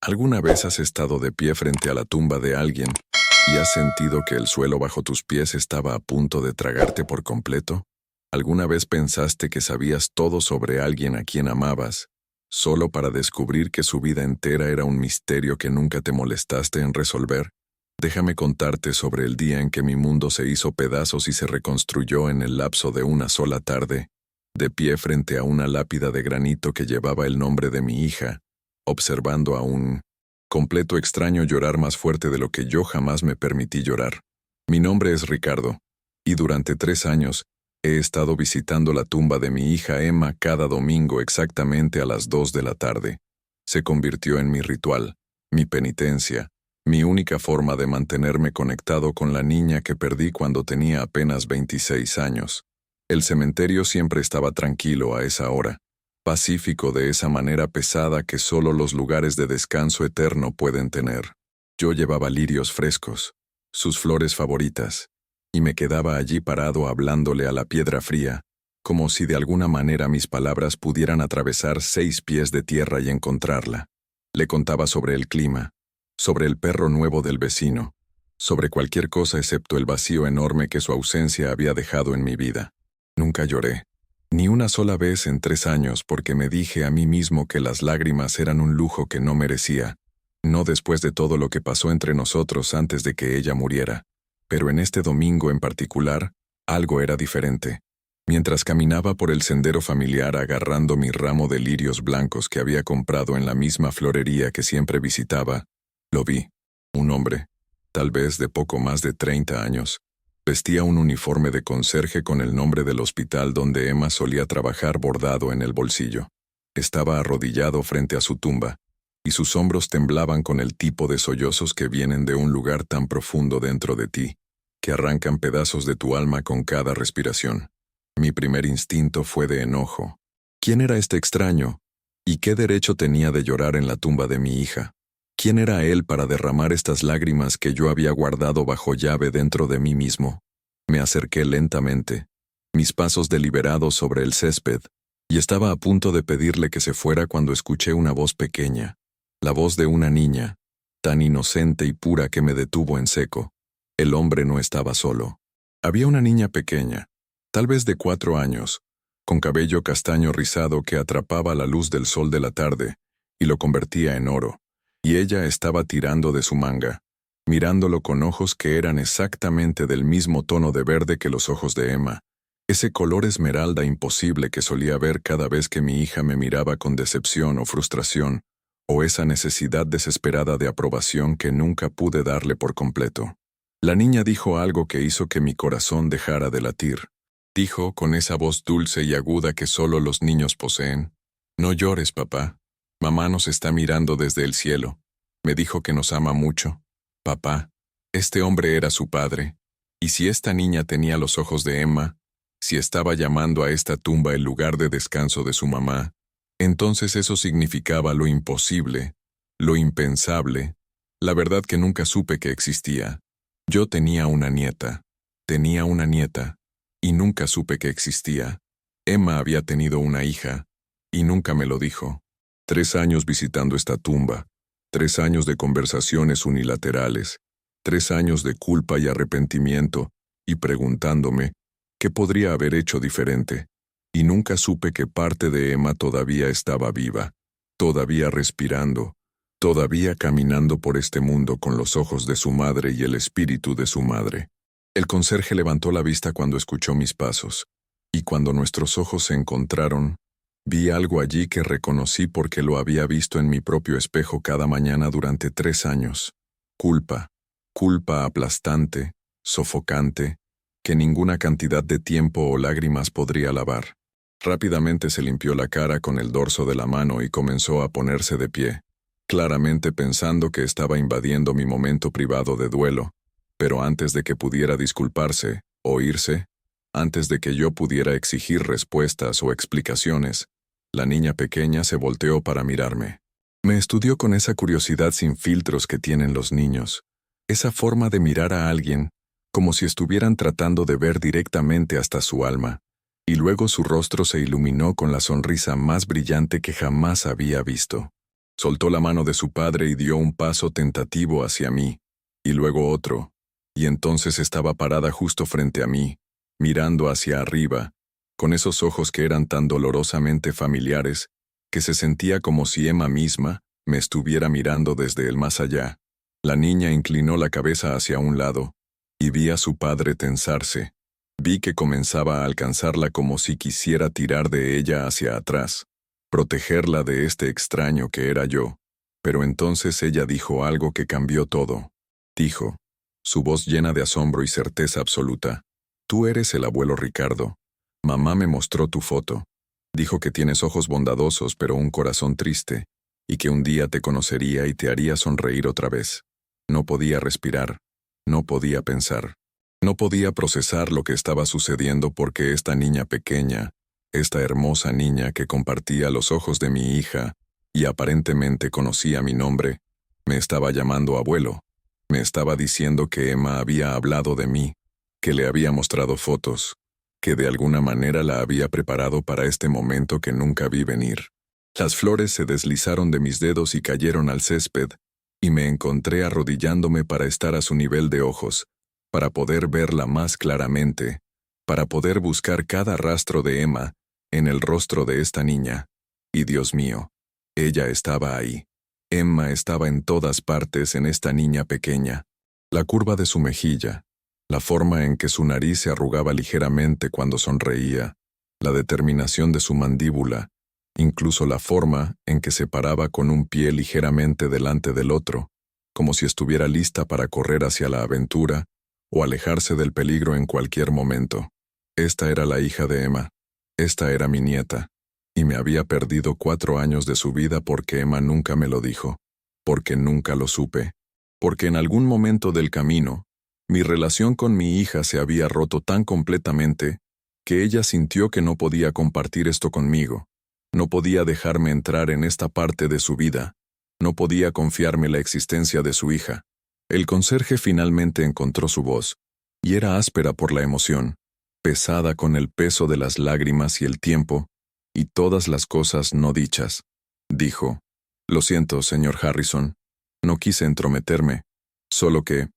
¿Alguna vez has estado de pie frente a la tumba de alguien y has sentido que el suelo bajo tus pies estaba a punto de tragarte por completo? ¿Alguna vez pensaste que sabías todo sobre alguien a quien amabas, solo para descubrir que su vida entera era un misterio que nunca te molestaste en resolver? Déjame contarte sobre el día en que mi mundo se hizo pedazos y se reconstruyó en el lapso de una sola tarde, de pie frente a una lápida de granito que llevaba el nombre de mi hija, observando a un completo extraño llorar más fuerte de lo que yo jamás me permití llorar. Mi nombre es Ricardo, y durante 3 años he estado visitando la tumba de mi hija Emma cada domingo exactamente a las 2 de la tarde. Se convirtió en mi ritual, mi penitencia, mi única forma de mantenerme conectado con la niña que perdí cuando tenía apenas 26 años. El cementerio siempre estaba tranquilo a esa hora, pacífico de esa manera pesada que solo los lugares de descanso eterno pueden tener. Yo llevaba lirios frescos, sus flores favoritas, y me quedaba allí parado hablándole a la piedra fría, como si de alguna manera mis palabras pudieran atravesar 6 pies de tierra y encontrarla. Le contaba sobre el clima, sobre el perro nuevo del vecino, sobre cualquier cosa excepto el vacío enorme que su ausencia había dejado en mi vida. Nunca lloré, ni una sola vez en 3 años, porque me dije a mí mismo que las lágrimas eran un lujo que no merecía, no después de todo lo que pasó entre nosotros antes de que ella muriera. Pero en este domingo en particular, algo era diferente. Mientras caminaba por el sendero familiar agarrando mi ramo de lirios blancos que había comprado en la misma florería que siempre visitaba, lo vi. Un hombre, tal vez de poco más de 30 años, vestía un uniforme de conserje con el nombre del hospital donde Emma solía trabajar bordado en el bolsillo. Estaba arrodillado frente a su tumba, y sus hombros temblaban con el tipo de sollozos que vienen de un lugar tan profundo dentro de ti, que arrancan pedazos de tu alma con cada respiración. Mi primer instinto fue de enojo. ¿Quién era este extraño? ¿Y qué derecho tenía de llorar en la tumba de mi hija? ¿Quién era él para derramar estas lágrimas que yo había guardado bajo llave dentro de mí mismo? Me acerqué lentamente, mis pasos deliberados sobre el césped, y estaba a punto de pedirle que se fuera cuando escuché una voz pequeña, la voz de una niña, tan inocente y pura que me detuvo en seco. El hombre no estaba solo. Había una niña pequeña, tal vez de 4 años, con cabello castaño rizado que atrapaba la luz del sol de la tarde y lo convertía en oro. Y ella estaba tirando de su manga, mirándolo con ojos que eran exactamente del mismo tono de verde que los ojos de Emma, ese color esmeralda imposible que solía ver cada vez que mi hija me miraba con decepción o frustración, o esa necesidad desesperada de aprobación que nunca pude darle por completo. La niña dijo algo que hizo que mi corazón dejara de latir. Dijo con esa voz dulce y aguda que solo los niños poseen: «No llores, papá. Mamá nos está mirando desde el cielo. Me dijo que nos ama mucho. Papá, este hombre era su padre. Y si esta niña tenía los ojos de Emma, si estaba llamando a esta tumba el lugar de descanso de su mamá, entonces eso significaba lo imposible, lo impensable, la verdad que nunca supe que existía. Yo tenía una nieta, y nunca supe que existía. Emma había tenido una hija, y nunca me lo dijo. 3 años visitando esta tumba, 3 años de conversaciones unilaterales, 3 años de culpa y arrepentimiento, y preguntándome qué podría haber hecho diferente. Y nunca supe que parte de Emma todavía estaba viva, todavía respirando, todavía caminando por este mundo con los ojos de su madre y el espíritu de su madre. El conserje levantó la vista cuando escuchó mis pasos, y cuando nuestros ojos se encontraron, vi algo allí que reconocí porque lo había visto en mi propio espejo cada mañana durante 3 años. Culpa, culpa aplastante, sofocante, que ninguna cantidad de tiempo o lágrimas podría lavar. Rápidamente se limpió la cara con el dorso de la mano y comenzó a ponerse de pie, claramente pensando que estaba invadiendo mi momento privado de duelo, pero antes de que pudiera disculparse o irse, antes de que yo pudiera exigir respuestas o explicaciones, la niña pequeña se volteó para mirarme. Me estudió con esa curiosidad sin filtros que tienen los niños, esa forma de mirar a alguien como si estuvieran tratando de ver directamente hasta su alma, y luego su rostro se iluminó con la sonrisa más brillante que jamás había visto. Soltó la mano de su padre y dio un paso tentativo hacia mí, y luego otro, y entonces estaba parada justo frente a mí, mirando hacia arriba, con esos ojos que eran tan dolorosamente familiares, que se sentía como si Emma misma me estuviera mirando desde el más allá. La niña inclinó la cabeza hacia un lado, y vi a su padre tensarse. Vi que comenzaba a alcanzarla como si quisiera tirar de ella hacia atrás, protegerla de este extraño que era yo. Pero entonces ella dijo algo que cambió todo. Dijo, su voz llena de asombro y certeza absoluta: «Tú eres el abuelo Ricardo. Mamá me mostró tu foto. Dijo que tienes ojos bondadosos pero un corazón triste, y que un día te conocería y te haría sonreír otra vez». No podía respirar, no podía pensar, no podía procesar lo que estaba sucediendo porque esta niña pequeña, esta hermosa niña que compartía los ojos de mi hija y aparentemente conocía mi nombre, me estaba llamando abuelo. Me estaba diciendo que Emma había hablado de mí, que le había mostrado fotos, que de alguna manera la había preparado para este momento que nunca vi venir. Las flores se deslizaron de mis dedos y cayeron al césped, y me encontré arrodillándome para estar a su nivel de ojos, para poder verla más claramente, para poder buscar cada rastro de Emma en el rostro de esta niña. Y Dios mío, ella estaba ahí. Emma estaba en todas partes en esta niña pequeña. La curva de su mejilla, la forma en que su nariz se arrugaba ligeramente cuando sonreía, la determinación de su mandíbula, incluso la forma en que se paraba con un pie ligeramente delante del otro, como si estuviera lista para correr hacia la aventura o alejarse del peligro en cualquier momento. Esta era la hija de Emma. Esta era mi nieta. Y me había perdido 4 años de su vida porque Emma nunca me lo dijo, porque nunca lo supe, porque en algún momento del camino, mi relación con mi hija se había roto tan completamente que ella sintió que no podía compartir esto conmigo, no podía dejarme entrar en esta parte de su vida, no podía confiarme la existencia de su hija. El conserje finalmente encontró su voz, y era áspera por la emoción, pesada con el peso de las lágrimas y el tiempo, y todas las cosas no dichas. Dijo, «Lo siento, señor Harrison, no quise entrometerme, solo que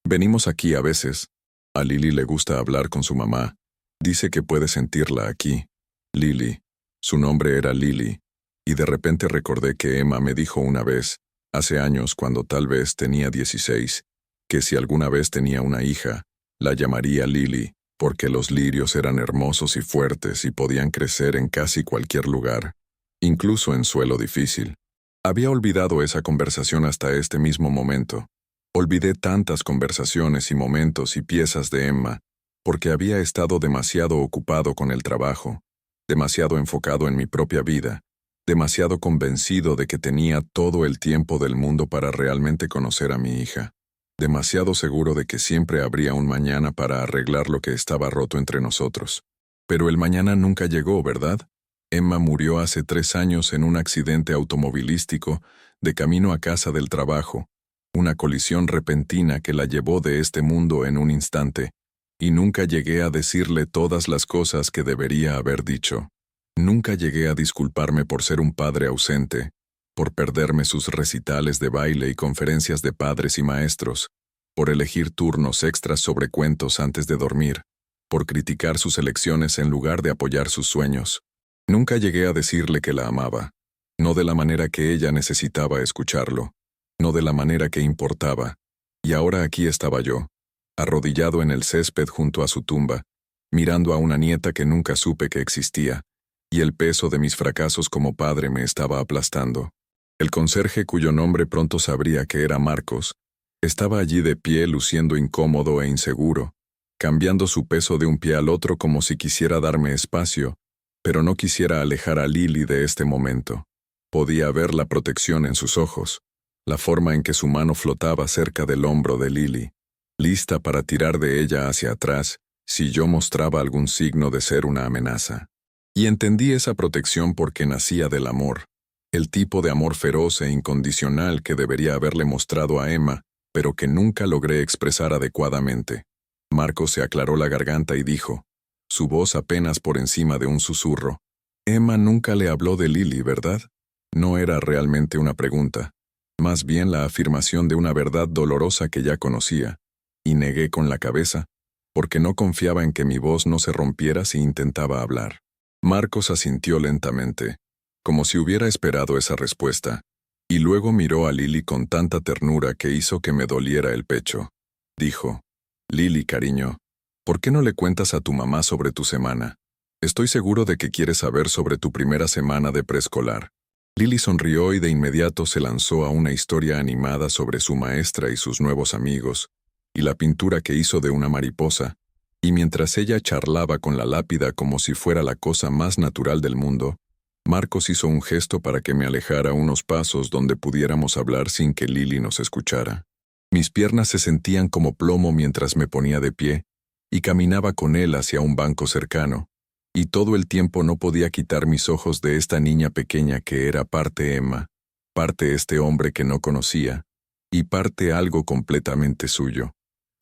venimos aquí a veces. A Lily le gusta hablar con su mamá. Dice que puede sentirla aquí. Lily». Su nombre era Lily, y de repente recordé que Emma me dijo una vez, hace años cuando tal vez tenía 16, que si alguna vez tenía una hija, la llamaría Lily, porque los lirios eran hermosos y fuertes y podían crecer en casi cualquier lugar, incluso en suelo difícil. Había olvidado esa conversación hasta este mismo momento. Olvidé tantas conversaciones y momentos y piezas de Emma, porque había estado demasiado ocupado con el trabajo, demasiado enfocado en mi propia vida, demasiado convencido de que tenía todo el tiempo del mundo para realmente conocer a mi hija, demasiado seguro de que siempre habría un mañana para arreglar lo que estaba roto entre nosotros. Pero el mañana nunca llegó, ¿verdad? Emma murió hace 3 años en un accidente automovilístico de camino a casa del trabajo, una colisión repentina que la llevó de este mundo en un instante, y nunca llegué a decirle todas las cosas que debería haber dicho. Nunca llegué a disculparme por ser un padre ausente, por perderme sus recitales de baile y conferencias de padres y maestros, por elegir turnos extras sobre cuentos antes de dormir, por criticar sus elecciones en lugar de apoyar sus sueños. Nunca llegué a decirle que la amaba, no de la manera que ella necesitaba escucharlo, no de la manera que importaba, y ahora aquí estaba yo, arrodillado en el césped junto a su tumba, mirando a una nieta que nunca supe que existía, y el peso de mis fracasos como padre me estaba aplastando. El conserje, cuyo nombre pronto sabría que era Marcos, estaba allí de pie luciendo incómodo e inseguro, cambiando su peso de un pie al otro como si quisiera darme espacio, pero no quisiera alejar a Lily de este momento. Podía ver la protección en sus ojos, la forma en que su mano flotaba cerca del hombro de Lily, lista para tirar de ella hacia atrás si yo mostraba algún signo de ser una amenaza. Y entendí esa protección porque nacía del amor, el tipo de amor feroz e incondicional que debería haberle mostrado a Emma, pero que nunca logré expresar adecuadamente. Marcos se aclaró la garganta y dijo, su voz apenas por encima de un susurro, «Emma nunca le habló de Lily, ¿verdad?» No era realmente una pregunta, más bien la afirmación de una verdad dolorosa que ya conocía, y negué con la cabeza, porque no confiaba en que mi voz no se rompiera si intentaba hablar. Marcos asintió lentamente, como si hubiera esperado esa respuesta, y luego miró a Lily con tanta ternura que hizo que me doliera el pecho. Dijo, «Lily, cariño, ¿por qué no le cuentas a tu mamá sobre tu semana? Estoy seguro de que quieres saber sobre tu primera semana de preescolar». Lily sonrió y de inmediato se lanzó a una historia animada sobre su maestra y sus nuevos amigos, y la pintura que hizo de una mariposa, y mientras ella charlaba con la lápida como si fuera la cosa más natural del mundo, Marcos hizo un gesto para que me alejara unos pasos donde pudiéramos hablar sin que Lily nos escuchara. Mis piernas se sentían como plomo mientras me ponía de pie, y caminaba con él hacia un banco cercano, y todo el tiempo no podía quitar mis ojos de esta niña pequeña que era parte Emma, parte este hombre que no conocía, y parte algo completamente suyo.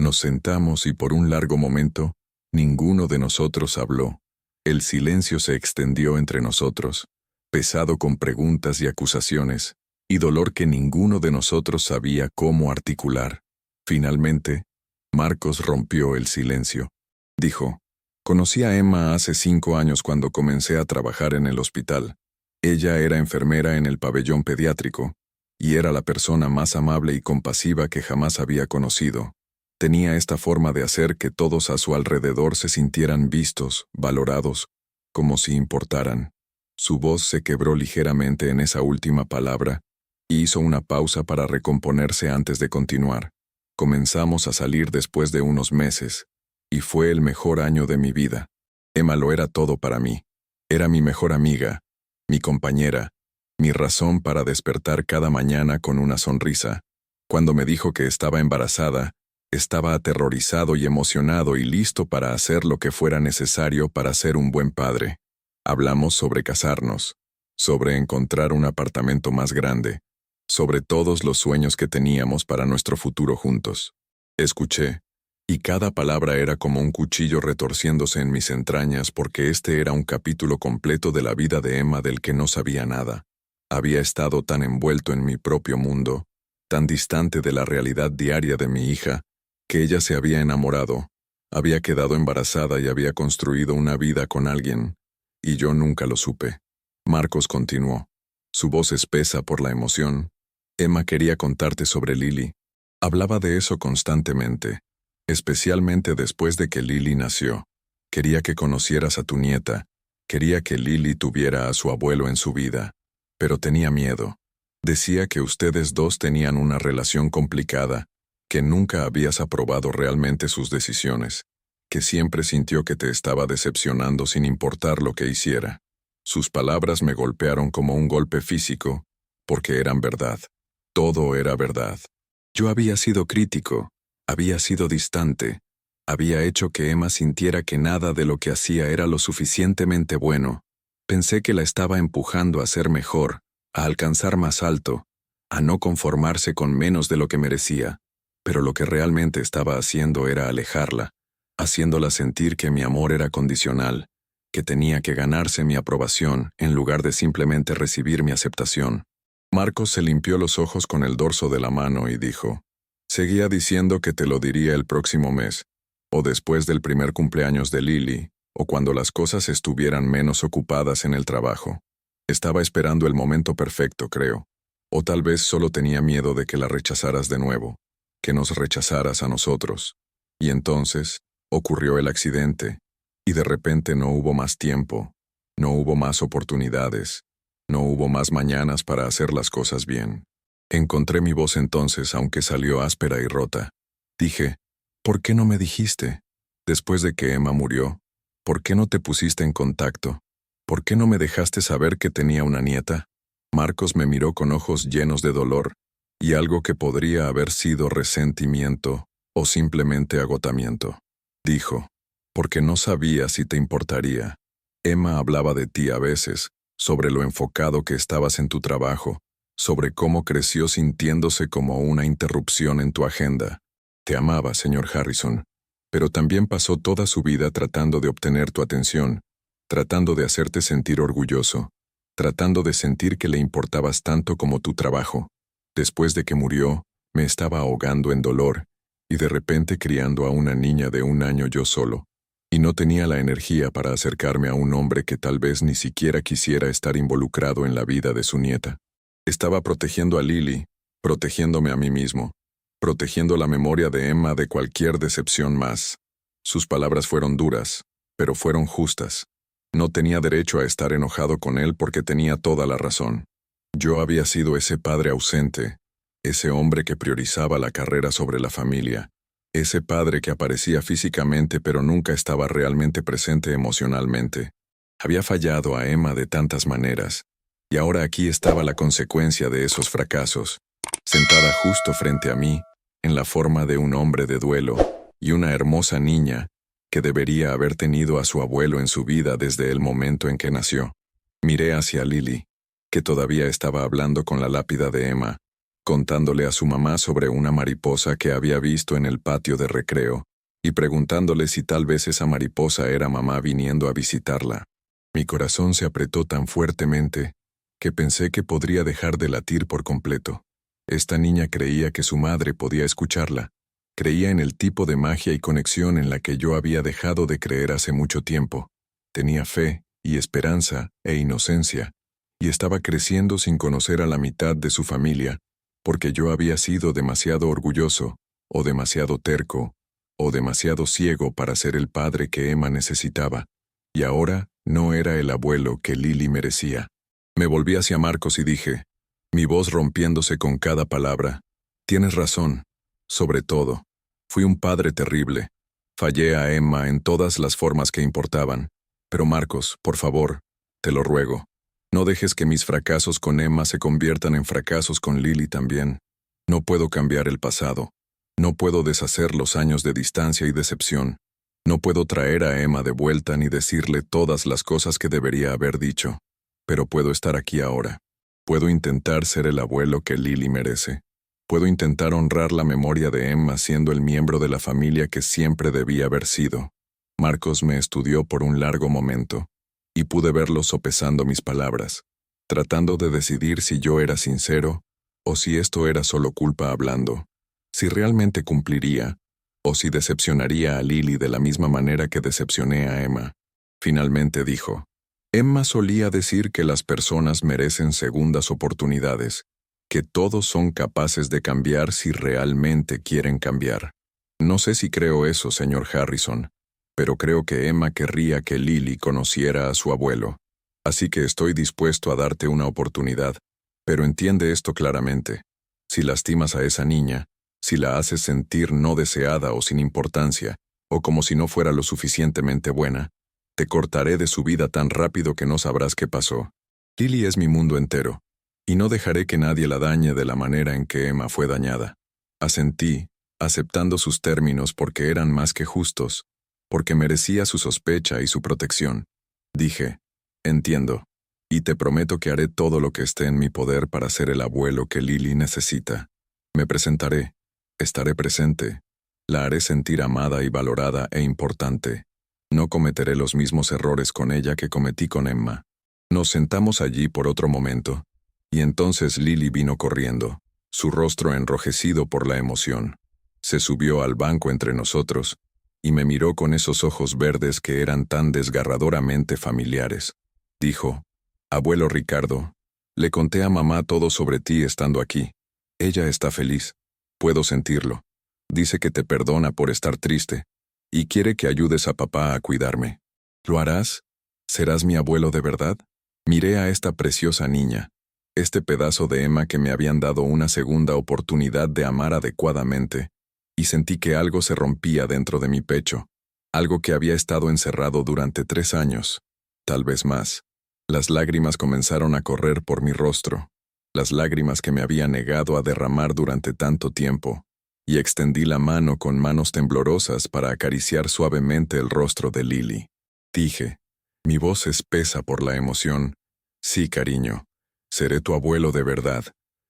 Nos sentamos y por un largo momento, ninguno de nosotros habló. El silencio se extendió entre nosotros, pesado con preguntas y acusaciones, y dolor que ninguno de nosotros sabía cómo articular. Finalmente, Marcos rompió el silencio. Dijo, «Conocí a Emma hace 5 años cuando comencé a trabajar en el hospital. Ella era enfermera en el pabellón pediátrico, y era la persona más amable y compasiva que jamás había conocido. Tenía esta forma de hacer que todos a su alrededor se sintieran vistos, valorados, como si importaran». Su voz se quebró ligeramente en esa última palabra, y hizo una pausa para recomponerse antes de continuar. Comenzamos a salir después de unos meses, y fue el mejor año de mi vida. Emma lo era todo para mí. Era mi mejor amiga, mi compañera, mi razón para despertar cada mañana con una sonrisa. Cuando me dijo que estaba embarazada, estaba aterrorizado y emocionado y listo para hacer lo que fuera necesario para ser un buen padre. Hablamos sobre casarnos, sobre encontrar un apartamento más grande, sobre todos los sueños que teníamos para nuestro futuro juntos. Escuché, y cada palabra era como un cuchillo retorciéndose en mis entrañas porque este era un capítulo completo de la vida de Emma del que no sabía nada. Había estado tan envuelto en mi propio mundo, tan distante de la realidad diaria de mi hija, que ella se había enamorado, había quedado embarazada y había construido una vida con alguien, y yo nunca lo supe. Marcos continuó, su voz espesa por la emoción. Emma quería contarte sobre Lily. Hablaba de eso constantemente, especialmente después de que Lily nació. Quería que conocieras a tu nieta, quería que Lily tuviera a su abuelo en su vida, pero tenía miedo. Decía que ustedes dos tenían una relación complicada, que nunca habías aprobado realmente sus decisiones, que siempre sintió que te estaba decepcionando sin importar lo que hiciera. Sus palabras me golpearon como un golpe físico, porque eran verdad. Todo era verdad. Yo había sido crítico, había sido distante, había hecho que Emma sintiera que nada de lo que hacía era lo suficientemente bueno. Pensé que la estaba empujando a ser mejor, a alcanzar más alto, a no conformarse con menos de lo que merecía, pero lo que realmente estaba haciendo era alejarla, haciéndola sentir que mi amor era condicional, que tenía que ganarse mi aprobación en lugar de simplemente recibir mi aceptación. Marcos se limpió los ojos con el dorso de la mano y dijo, «Seguía diciendo que te lo diría el próximo mes, o después del primer cumpleaños de Lily, o cuando las cosas estuvieran menos ocupadas en el trabajo. Estaba esperando el momento perfecto, creo. O tal vez solo tenía miedo de que la rechazaras de nuevo, que nos rechazaras a nosotros. Y entonces, ocurrió el accidente, y de repente no hubo más tiempo, no hubo más oportunidades, no hubo más mañanas para hacer las cosas bien. Encontré mi voz entonces, aunque salió áspera y rota. Dije, ¿por qué no me dijiste? Después de que Emma murió, ¿por qué no te pusiste en contacto? ¿Por qué no me dejaste saber que tenía una nieta? Marcos me miró con ojos llenos de dolor, y algo que podría haber sido resentimiento o simplemente agotamiento. Dijo, porque no sabía si te importaría. Emma hablaba de ti a veces, sobre lo enfocado que estabas en tu trabajo, sobre cómo creció sintiéndose como una interrupción en tu agenda. Te amaba, señor Harrison, pero también pasó toda su vida tratando de obtener tu atención, tratando de hacerte sentir orgulloso. tratando de sentir que le importabas tanto como tu trabajo. Después de que murió, me estaba ahogando en dolor, y de repente criando a una niña de 1 año yo solo, y no tenía la energía para acercarme a un hombre que tal vez ni siquiera quisiera estar involucrado en la vida de su nieta. Estaba protegiendo a Lily, protegiéndome a mí mismo, protegiendo la memoria de Emma de cualquier decepción más. Sus palabras fueron duras, pero fueron justas. No tenía derecho a estar enojado con él porque tenía toda la razón. Yo había sido ese padre ausente, ese hombre que priorizaba la carrera sobre la familia, ese padre que aparecía físicamente pero nunca estaba realmente presente emocionalmente. Había fallado a Emma de tantas maneras, y ahora aquí estaba la consecuencia de esos fracasos, sentada justo frente a mí, en la forma de un hombre de duelo, y una hermosa niña que debería haber tenido a su abuelo en su vida desde el momento en que nació. Miré hacia Lily, que todavía estaba hablando con la lápida de Emma, contándole a su mamá sobre una mariposa que había visto en el patio de recreo, y preguntándole si tal vez esa mariposa era mamá viniendo a visitarla. Mi corazón se apretó tan fuertemente que pensé que podría dejar de latir por completo. Esta niña creía que su madre podía escucharla. Creía en el tipo de magia y conexión en la que yo había dejado de creer hace mucho tiempo. Tenía fe y esperanza e inocencia, y estaba creciendo sin conocer a la mitad de su familia, porque yo había sido demasiado orgulloso, o demasiado terco, o demasiado ciego para ser el padre que Emma necesitaba, y ahora no era el abuelo que Lily merecía. Me volví hacia Marcos y dije, mi voz rompiéndose con cada palabra, tienes razón, sobre todo. Fui un padre terrible. Fallé a Emma en todas las formas que importaban. Pero Marcos, por favor, te lo ruego, no dejes que mis fracasos con Emma se conviertan en fracasos con Lily también. No puedo cambiar el pasado. No puedo deshacer los años de distancia y decepción. No puedo traer a Emma de vuelta ni decirle todas las cosas que debería haber dicho. Pero puedo estar aquí ahora. Puedo intentar ser el abuelo que Lily merece. Puedo intentar honrar la memoria de Emma siendo el miembro de la familia que siempre debía haber sido. Marcos me estudió por un largo momento, y pude verlo sopesando mis palabras, tratando de decidir si yo era sincero, o si esto era solo culpa hablando, si realmente cumpliría, o si decepcionaría a Lily de la misma manera que decepcioné a Emma. Finalmente dijo, Emma solía decir que las personas merecen segundas oportunidades, que todos son capaces de cambiar si realmente quieren cambiar. No sé si creo eso, señor Harrison, pero creo que Emma querría que Lily conociera a su abuelo. Así que estoy dispuesto a darte una oportunidad, pero entiende esto claramente. Si lastimas a esa niña, si la haces sentir no deseada o sin importancia, o como si no fuera lo suficientemente buena, te cortaré de su vida tan rápido que no sabrás qué pasó. Lily es mi mundo entero. Y no dejaré que nadie la dañe de la manera en que Emma fue dañada. Asentí, aceptando sus términos porque eran más que justos, porque merecía su sospecha y su protección. Dije, entiendo, y te prometo que haré todo lo que esté en mi poder para ser el abuelo que Lily necesita. Me presentaré, estaré presente, la haré sentir amada y valorada e importante. No cometeré los mismos errores con ella que cometí con Emma. Nos sentamos allí por otro momento. Y entonces Lily vino corriendo, su rostro enrojecido por la emoción. Se subió al banco entre nosotros, y me miró con esos ojos verdes que eran tan desgarradoramente familiares. Dijo, Abuelo Ricardo, le conté a mamá todo sobre ti estando aquí. Ella está feliz. Puedo sentirlo. Dice que te perdona por estar triste, y quiere que ayudes a papá a cuidarme. ¿Lo harás? ¿Serás mi abuelo de verdad? Miré a esta preciosa niña, este pedazo de Emma que me habían dado una segunda oportunidad de amar adecuadamente, y sentí que algo se rompía dentro de mi pecho, algo que había estado encerrado durante 3 años, tal vez más. Las lágrimas comenzaron a correr por mi rostro, las lágrimas que me había negado a derramar durante tanto tiempo, y extendí la mano con manos temblorosas para acariciar suavemente el rostro de Lily. Dije, mi voz espesa por la emoción, sí, cariño. Seré tu abuelo de verdad,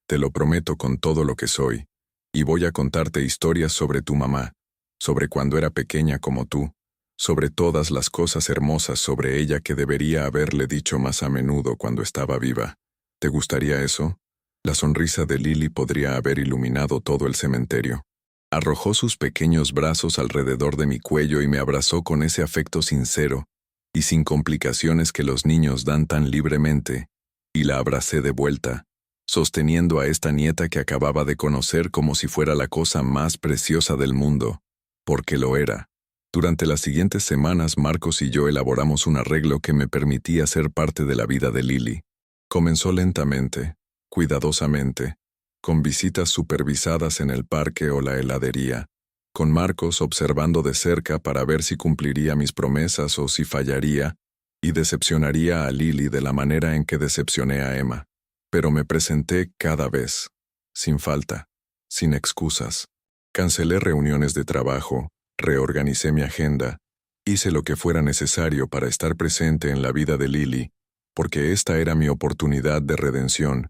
te lo prometo con todo lo que soy, y voy a contarte historias sobre tu mamá, sobre cuando era pequeña como tú, sobre todas las cosas hermosas sobre ella que debería haberle dicho más a menudo cuando estaba viva. ¿Te gustaría eso? La sonrisa de Lily podría haber iluminado todo el cementerio. Arrojó sus pequeños brazos alrededor de mi cuello y me abrazó con ese afecto sincero y sin complicaciones que los niños dan tan libremente, y la abracé de vuelta, sosteniendo a esta nieta que acababa de conocer como si fuera la cosa más preciosa del mundo, porque lo era. Durante las siguientes semanas, Marcos y yo elaboramos un arreglo que me permitía ser parte de la vida de Lily. Comenzó lentamente, cuidadosamente, con visitas supervisadas en el parque o la heladería, con Marcos observando de cerca para ver si cumpliría mis promesas o si fallaría, y decepcionaría a Lily de la manera en que decepcioné a Emma. Pero me presenté cada vez, sin falta, sin excusas. Cancelé reuniones de trabajo, reorganicé mi agenda, hice lo que fuera necesario para estar presente en la vida de Lily, porque esta era mi oportunidad de redención,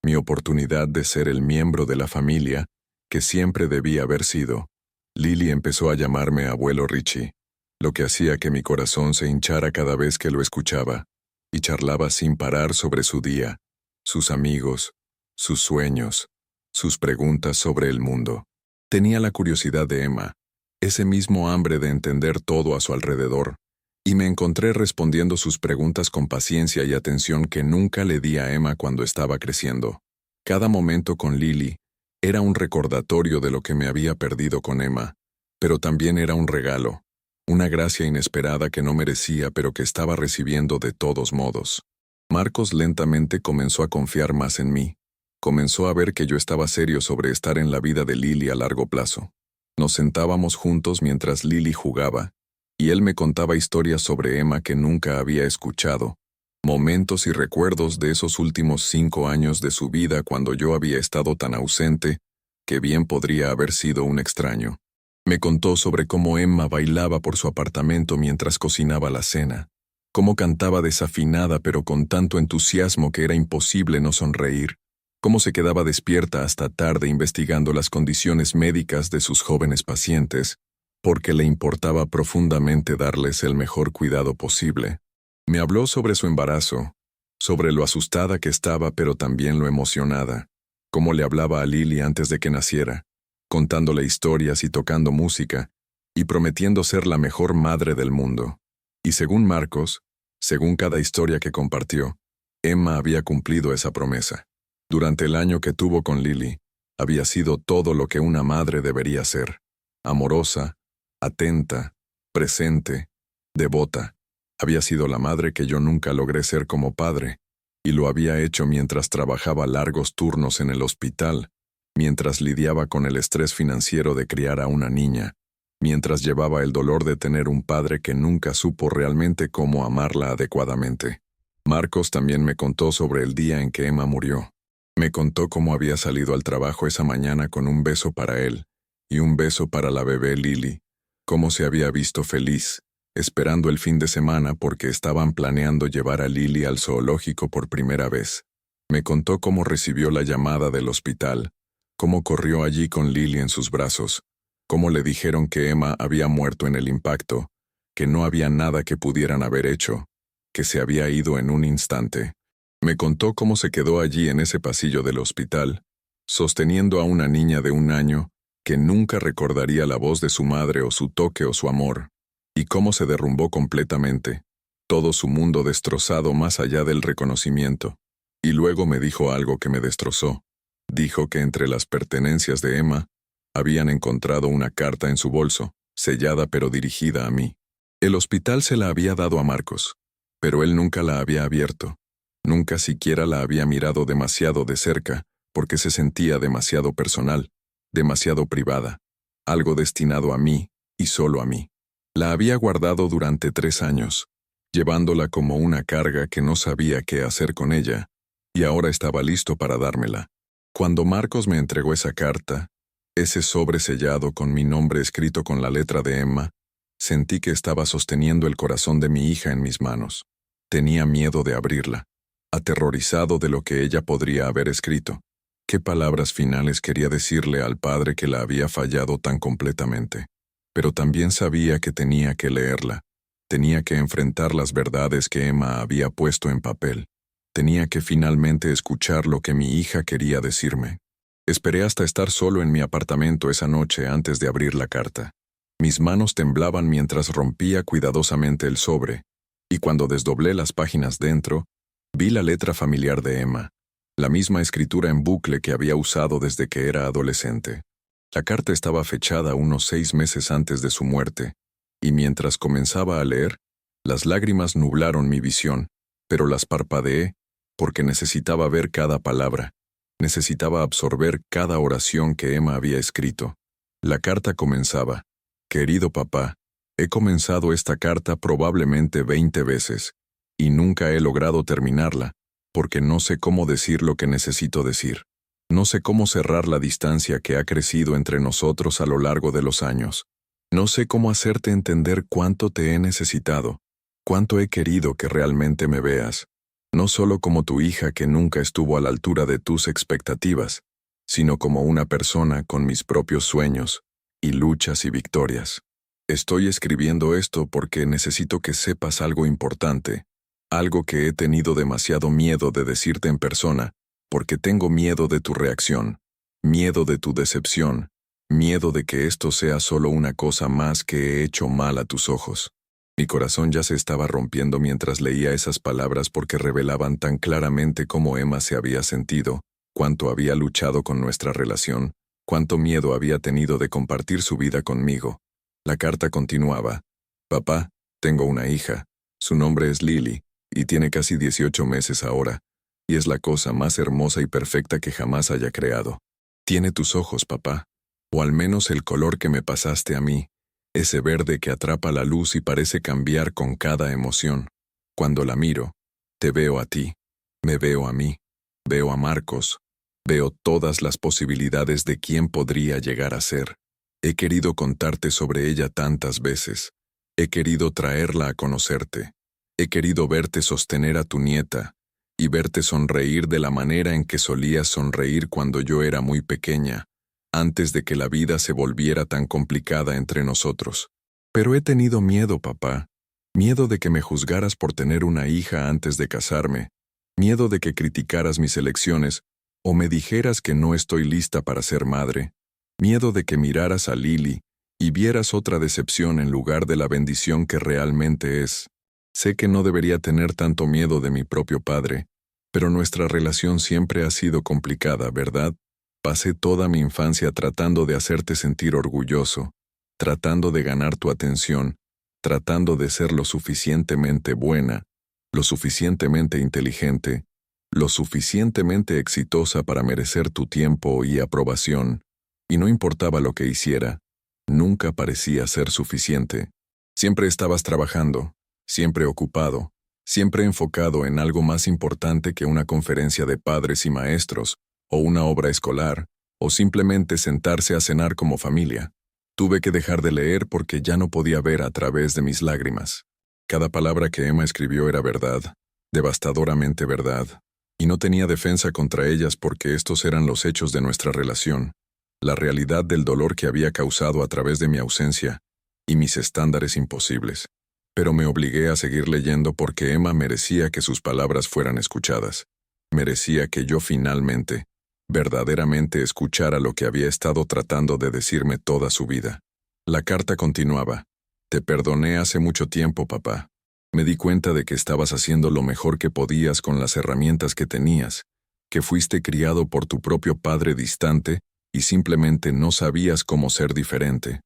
mi oportunidad de ser el miembro de la familia que siempre debía haber sido. Lily empezó a llamarme abuelo Richie, lo que hacía que mi corazón se hinchara cada vez que lo escuchaba, y charlaba sin parar sobre su día, sus amigos, sus sueños, sus preguntas sobre el mundo. Tenía la curiosidad de Emma, ese mismo hambre de entender todo a su alrededor, y me encontré respondiendo sus preguntas con paciencia y atención que nunca le di a Emma cuando estaba creciendo. Cada momento con Lily era un recordatorio de lo que me había perdido con Emma, pero también era un regalo, una gracia inesperada que no merecía pero que estaba recibiendo de todos modos. Marcos lentamente comenzó a confiar más en mí. Comenzó a ver que yo estaba serio sobre estar en la vida de Lily a largo plazo. Nos sentábamos juntos mientras Lily jugaba, y él me contaba historias sobre Emma que nunca había escuchado, momentos y recuerdos de esos últimos 5 años de su vida cuando yo había estado tan ausente, que bien podría haber sido un extraño. Me contó sobre cómo Emma bailaba por su apartamento mientras cocinaba la cena, cómo cantaba desafinada pero con tanto entusiasmo que era imposible no sonreír, cómo se quedaba despierta hasta tarde investigando las condiciones médicas de sus jóvenes pacientes, porque le importaba profundamente darles el mejor cuidado posible. Me habló sobre su embarazo, sobre lo asustada que estaba pero también lo emocionada, cómo le hablaba a Lily antes de que naciera, contándole historias y tocando música, y prometiendo ser la mejor madre del mundo. Y según Marcos, según cada historia que compartió, Emma había cumplido esa promesa. Durante el año que tuvo con Lily, había sido todo lo que una madre debería ser: amorosa, atenta, presente, devota. Había sido la madre que yo nunca logré ser como padre, y lo había hecho mientras trabajaba largos turnos en el hospital, mientras lidiaba con el estrés financiero de criar a una niña, mientras llevaba el dolor de tener un padre que nunca supo realmente cómo amarla adecuadamente. Marcos también me contó sobre el día en que Emma murió. Me contó cómo había salido al trabajo esa mañana con un beso para él y un beso para la bebé Lily, cómo se había visto feliz, esperando el fin de semana porque estaban planeando llevar a Lily al zoológico por primera vez. Me contó cómo recibió la llamada del hospital, cómo corrió allí con Lily en sus brazos, cómo le dijeron que Emma había muerto en el impacto, que no había nada que pudieran haber hecho, que se había ido en un instante. Me contó cómo se quedó allí en ese pasillo del hospital, sosteniendo a una niña de 1 año que nunca recordaría la voz de su madre o su toque o su amor, y cómo se derrumbó completamente, todo su mundo destrozado más allá del reconocimiento. Y luego me dijo algo que me destrozó. Dijo que entre las pertenencias de Emma habían encontrado una carta en su bolso, sellada pero dirigida a mí. El hospital se la había dado a Marcos, pero él nunca la había abierto. Nunca siquiera la había mirado demasiado de cerca, porque se sentía demasiado personal, demasiado privada, algo destinado a mí y solo a mí. La había guardado durante 3 años, llevándola como una carga que no sabía qué hacer con ella, y ahora estaba listo para dármela. Cuando Marcos me entregó esa carta, ese sobre sellado con mi nombre escrito con la letra de Emma, sentí que estaba sosteniendo el corazón de mi hija en mis manos. Tenía miedo de abrirla, aterrorizado de lo que ella podría haber escrito. ¿Qué palabras finales quería decirle al padre que la había fallado tan completamente? pero también sabía que tenía que leerla. Tenía que enfrentar las verdades que Emma había puesto en papel. Tenía que finalmente escuchar lo que mi hija quería decirme. Esperé hasta estar solo en mi apartamento esa noche antes de abrir la carta. Mis manos temblaban mientras rompía cuidadosamente el sobre, y cuando desdoblé las páginas dentro, vi la letra familiar de Emma, la misma escritura en bucle que había usado desde que era adolescente. La carta estaba fechada unos 6 meses antes de su muerte, y mientras comenzaba a leer, las lágrimas nublaron mi visión, pero las parpadeé porque necesitaba ver cada palabra, necesitaba absorber cada oración que Emma había escrito. La carta comenzaba: Querido papá, he comenzado esta carta probablemente 20 veces, y nunca he logrado terminarla, porque no sé cómo decir lo que necesito decir. No sé cómo cerrar la distancia que ha crecido entre nosotros a lo largo de los años. No sé cómo hacerte entender cuánto te he necesitado, cuánto he querido que realmente me veas, no solo como tu hija que nunca estuvo a la altura de tus expectativas, sino como una persona con mis propios sueños, y luchas y victorias. Estoy escribiendo esto porque necesito que sepas algo importante, algo que he tenido demasiado miedo de decirte en persona, porque tengo miedo de tu reacción, miedo de tu decepción, miedo de que esto sea solo una cosa más que he hecho mal a tus ojos. Mi corazón ya se estaba rompiendo mientras leía esas palabras porque revelaban tan claramente cómo Emma se había sentido, cuánto había luchado con nuestra relación, cuánto miedo había tenido de compartir su vida conmigo. La carta continuaba: Papá, tengo una hija. Su nombre es Lily, y tiene casi 18 meses ahora, y es la cosa más hermosa y perfecta que jamás haya creado. Tiene tus ojos, papá, o al menos el color que me pasaste a mí, ese verde que atrapa la luz y parece cambiar con cada emoción. Cuando la miro, te veo a ti, me veo a mí, veo a Marcos, veo todas las posibilidades de quién podría llegar a ser. He querido contarte sobre ella tantas veces. He querido traerla a conocerte. He querido verte sostener a tu nieta y verte sonreír de la manera en que solías sonreír cuando yo era muy pequeña, antes de que la vida se volviera tan complicada entre nosotros. Pero he tenido miedo, papá. Miedo de que me juzgaras por tener una hija antes de casarme. Miedo de que criticaras mis elecciones o me dijeras que no estoy lista para ser madre. Miedo de que miraras a Lily y vieras otra decepción en lugar de la bendición que realmente es. Sé que no debería tener tanto miedo de mi propio padre, pero nuestra relación siempre ha sido complicada, ¿verdad? Pasé toda mi infancia tratando de hacerte sentir orgulloso, tratando de ganar tu atención, tratando de ser lo suficientemente buena, lo suficientemente inteligente, lo suficientemente exitosa para merecer tu tiempo y aprobación, y no importaba lo que hiciera, nunca parecía ser suficiente. Siempre estabas trabajando, siempre ocupado, siempre enfocado en algo más importante que una conferencia de padres y maestros, o una obra escolar, o simplemente sentarse a cenar como familia. Tuve que dejar de leer porque ya no podía ver a través de mis lágrimas. Cada palabra que Emma escribió era verdad, devastadoramente verdad, y no tenía defensa contra ellas porque estos eran los hechos de nuestra relación, la realidad del dolor que había causado a través de mi ausencia, y mis estándares imposibles. Pero me obligué a seguir leyendo porque Emma merecía que sus palabras fueran escuchadas. Merecía que yo finalmente, verdaderamente escuchara lo que había estado tratando de decirme toda su vida. La carta continuaba: Te perdoné hace mucho tiempo, papá. Me di cuenta de que estabas haciendo lo mejor que podías con las herramientas que tenías, que fuiste criado por tu propio padre distante y simplemente no sabías cómo ser diferente.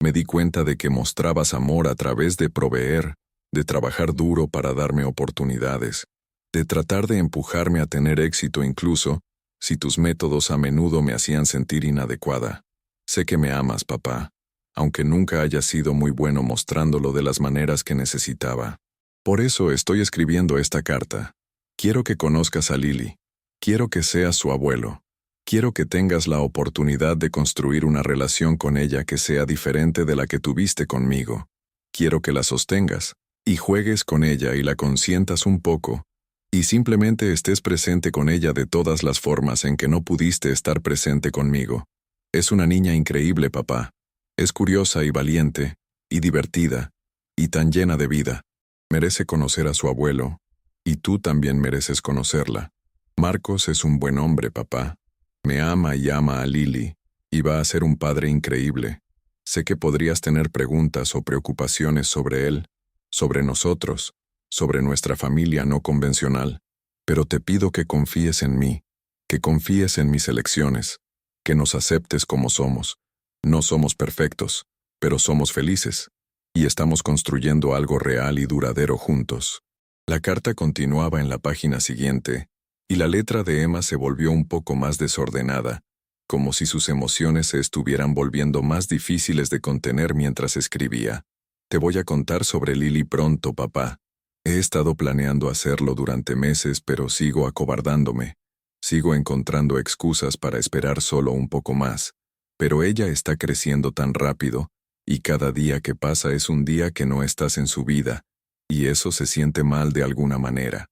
Me di cuenta de que mostrabas amor a través de proveer, de trabajar duro para darme oportunidades, de tratar de empujarme a tener éxito incluso si tus métodos a menudo me hacían sentir inadecuada. Sé que me amas, papá, aunque nunca hayas sido muy bueno mostrándolo de las maneras que necesitaba. Por eso estoy escribiendo esta carta. Quiero que conozcas a Lily. Quiero que seas su abuelo. Quiero que tengas la oportunidad de construir una relación con ella que sea diferente de la que tuviste conmigo. Quiero que la sostengas, y juegues con ella y la consientas un poco, y simplemente estés presente con ella de todas las formas en que no pudiste estar presente conmigo. Es una niña increíble, papá. Es curiosa y valiente, y divertida, y tan llena de vida. Merece conocer a su abuelo, y tú también mereces conocerla. Marcos es un buen hombre, papá. Me ama y ama a Lily, y va a ser un padre increíble. Sé que podrías tener preguntas o preocupaciones sobre él, sobre nosotros, sobre nuestra familia no convencional, pero te pido que confíes en mí, que confíes en mis elecciones, que nos aceptes como somos. No somos perfectos, pero somos felices, y estamos construyendo algo real y duradero juntos. La carta continuaba en la página siguiente, y la letra de Emma se volvió un poco más desordenada, como si sus emociones se estuvieran volviendo más difíciles de contener mientras escribía. Te voy a contar sobre Lily pronto, papá. He estado planeando hacerlo durante meses, pero sigo acobardándome. Sigo encontrando excusas para esperar solo un poco más. Pero ella está creciendo tan rápido, y cada día que pasa es un día que no estás en su vida, y eso se siente mal de alguna manera.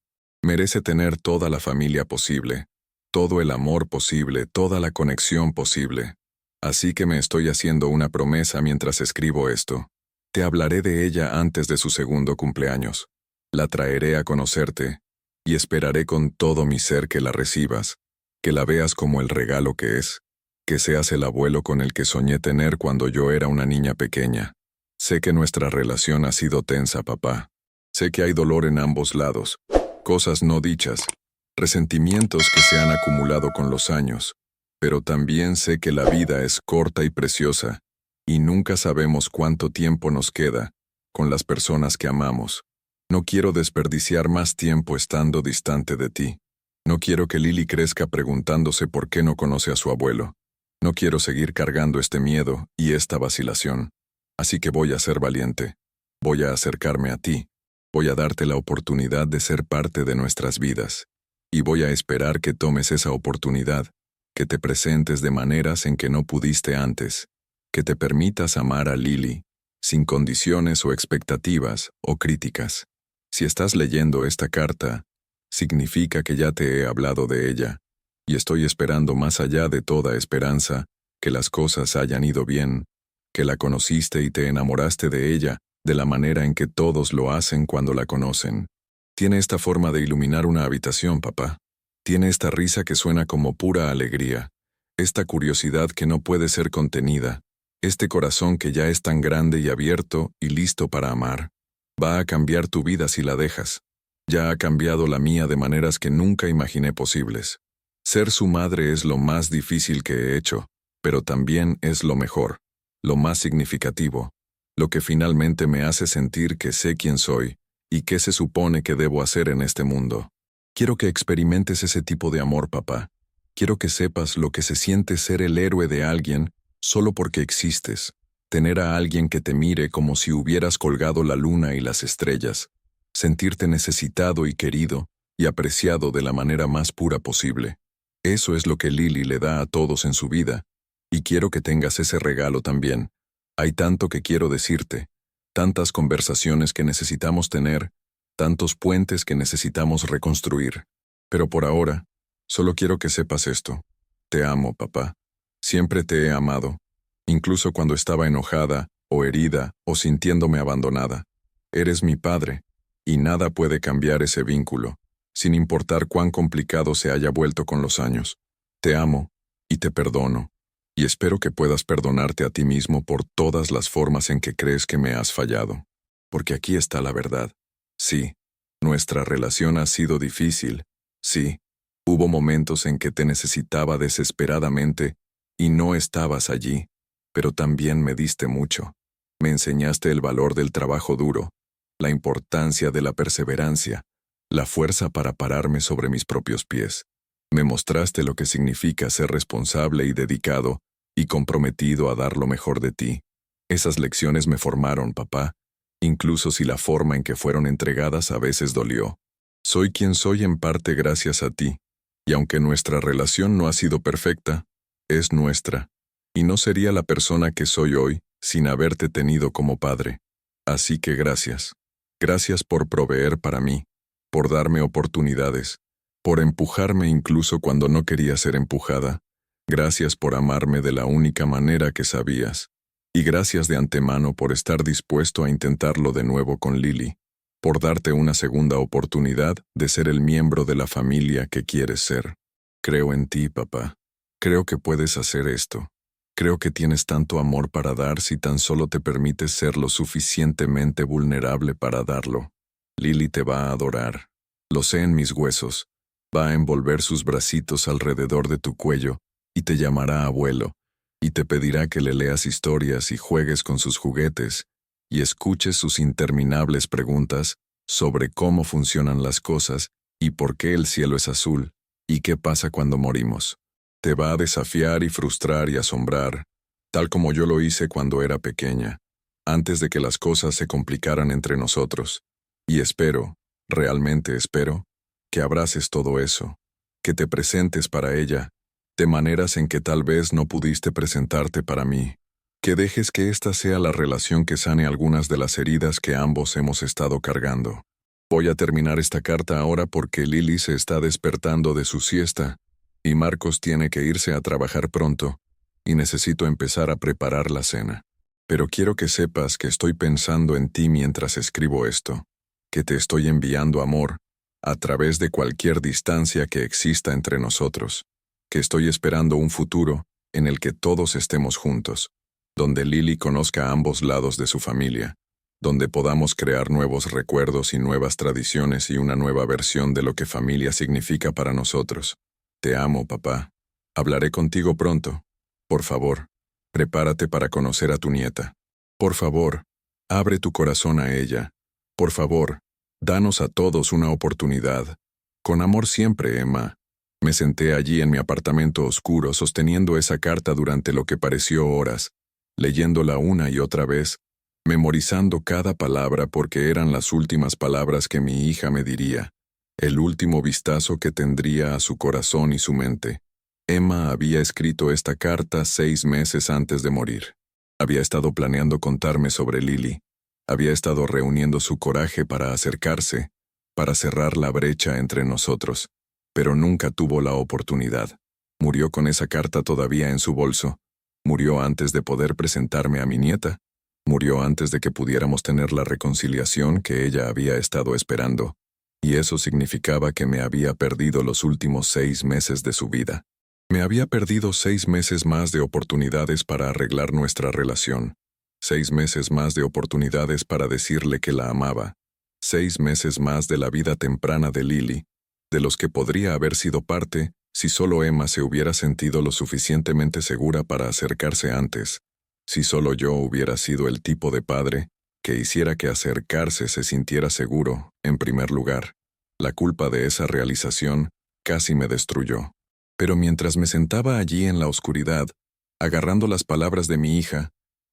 Merece tener toda la familia posible, todo el amor posible, toda la conexión posible. Así que me estoy haciendo una promesa mientras escribo esto. Te hablaré de ella antes de su segundo cumpleaños. La traeré a conocerte, y esperaré con todo mi ser que la recibas, que la veas como el regalo que es, que seas el abuelo con el que soñé tener cuando yo era una niña pequeña. Sé que nuestra relación ha sido tensa, papá. Sé que hay dolor en ambos lados, cosas no dichas, resentimientos que se han acumulado con los años, pero también sé que la vida es corta y preciosa, y nunca sabemos cuánto tiempo nos queda con las personas que amamos. No quiero desperdiciar más tiempo estando distante de ti. No quiero que Lily crezca preguntándose por qué no conoce a su abuelo. No quiero seguir cargando este miedo y esta vacilación. Así que voy a ser valiente. Voy a acercarme a ti. Voy a darte la oportunidad de ser parte de nuestras vidas. Y voy a esperar que tomes esa oportunidad, que te presentes de maneras en que no pudiste antes, que te permitas amar a Lily, sin condiciones o expectativas o críticas. Si estás leyendo esta carta, significa que ya te he hablado de ella, y estoy esperando más allá de toda esperanza, que las cosas hayan ido bien, que la conociste y te enamoraste de ella, de la manera en que todos lo hacen cuando la conocen. Tiene esta forma de iluminar una habitación, papá. Tiene esta risa que suena como pura alegría, esta curiosidad que no puede ser contenida, este corazón que ya es tan grande y abierto y listo para amar. Va a cambiar tu vida si la dejas. Ya ha cambiado la mía de maneras que nunca imaginé posibles. Ser su madre es lo más difícil que he hecho, pero también es lo mejor, lo más significativo, lo que finalmente me hace sentir que sé quién soy y qué se supone que debo hacer en este mundo. Quiero que experimentes ese tipo de amor, papá. Quiero que sepas lo que se siente ser el héroe de alguien solo porque existes, tener a alguien que te mire como si hubieras colgado la luna y las estrellas, sentirte necesitado y querido y apreciado de la manera más pura posible. Eso es lo que Lily le da a todos en su vida, y quiero que tengas ese regalo también. Hay tanto que quiero decirte, tantas conversaciones que necesitamos tener, tantos puentes que necesitamos reconstruir. Pero por ahora, solo quiero que sepas esto. Te amo, papá. Siempre te he amado, incluso cuando estaba enojada, o herida, o sintiéndome abandonada. Eres mi padre, y nada puede cambiar ese vínculo, sin importar cuán complicado se haya vuelto con los años. Te amo, y te perdono, y espero que puedas perdonarte a ti mismo por todas las formas en que crees que me has fallado. Porque aquí está la verdad. Sí, nuestra relación ha sido difícil. Sí, hubo momentos en que te necesitaba desesperadamente, y no estabas allí, pero también me diste mucho. Me enseñaste el valor del trabajo duro, la importancia de la perseverancia, la fuerza para pararme sobre mis propios pies. Me mostraste lo que significa ser responsable y dedicado, y comprometido a dar lo mejor de ti. Esas lecciones me formaron, papá, incluso si la forma en que fueron entregadas a veces dolió. Soy quien soy en parte gracias a ti, y aunque nuestra relación no ha sido perfecta, es nuestra, y no sería la persona que soy hoy sin haberte tenido como padre. Así que gracias. Gracias por proveer para mí, por darme oportunidades, por empujarme incluso cuando no quería ser empujada. Gracias por amarme de la única manera que sabías. Y gracias de antemano por estar dispuesto a intentarlo de nuevo con Lily, por darte una segunda oportunidad de ser el miembro de la familia que quieres ser. Creo en ti, papá. Creo que puedes hacer esto. Creo que tienes tanto amor para dar si tan solo te permites ser lo suficientemente vulnerable para darlo. Lily te va a adorar. Lo sé en mis huesos. Va a envolver sus bracitos alrededor de tu cuello y te llamará abuelo, y te pedirá que le leas historias y juegues con sus juguetes, y escuches sus interminables preguntas sobre cómo funcionan las cosas y por qué el cielo es azul y qué pasa cuando morimos. Te va a desafiar y frustrar y asombrar, tal como yo lo hice cuando era pequeña, antes de que las cosas se complicaran entre nosotros. Y espero, realmente espero, que abraces todo eso, que te presentes para ella, de maneras en que tal vez no pudiste presentarte para mí, que dejes que esta sea la relación que sane algunas de las heridas que ambos hemos estado cargando. Voy a terminar esta carta ahora porque Lily se está despertando de su siesta, y Marcos tiene que irse a trabajar pronto, y necesito empezar a preparar la cena. Pero quiero que sepas que estoy pensando en ti mientras escribo esto, que te estoy enviando amor, a través de cualquier distancia que exista entre nosotros, que estoy esperando un futuro en el que todos estemos juntos, donde Lily conozca ambos lados de su familia, donde podamos crear nuevos recuerdos y nuevas tradiciones y una nueva versión de lo que familia significa para nosotros. Te amo, papá. Hablaré contigo pronto. Por favor, prepárate para conocer a tu nieta. Por favor, abre tu corazón a ella. Por favor, danos a todos una oportunidad. Con amor siempre, Emma. Me senté allí en mi apartamento oscuro sosteniendo esa carta durante lo que pareció horas, leyéndola una y otra vez, memorizando cada palabra porque eran las últimas palabras que mi hija me diría, el último vistazo que tendría a su corazón y su mente. Emma había escrito esta carta 6 meses antes de morir. Había estado planeando contarme sobre Lily. Había estado reuniendo su coraje para acercarse, para cerrar la brecha entre nosotros, pero nunca tuvo la oportunidad. Murió con esa carta todavía en su bolso. Murió antes de poder presentarme a mi nieta. Murió antes de que pudiéramos tener la reconciliación que ella había estado esperando. Y eso significaba que me había perdido los últimos 6 meses de su vida. Me había perdido 6 meses más de oportunidades para arreglar nuestra relación. 6 meses más de oportunidades para decirle que la amaba. 6 meses más de la vida temprana de Lily, de los que podría haber sido parte si solo Emma se hubiera sentido lo suficientemente segura para acercarse antes, si solo yo hubiera sido el tipo de padre que hiciera que acercarse se sintiera seguro, en primer lugar. La culpa de esa realización casi me destruyó. Pero mientras me sentaba allí en la oscuridad, agarrando las palabras de mi hija,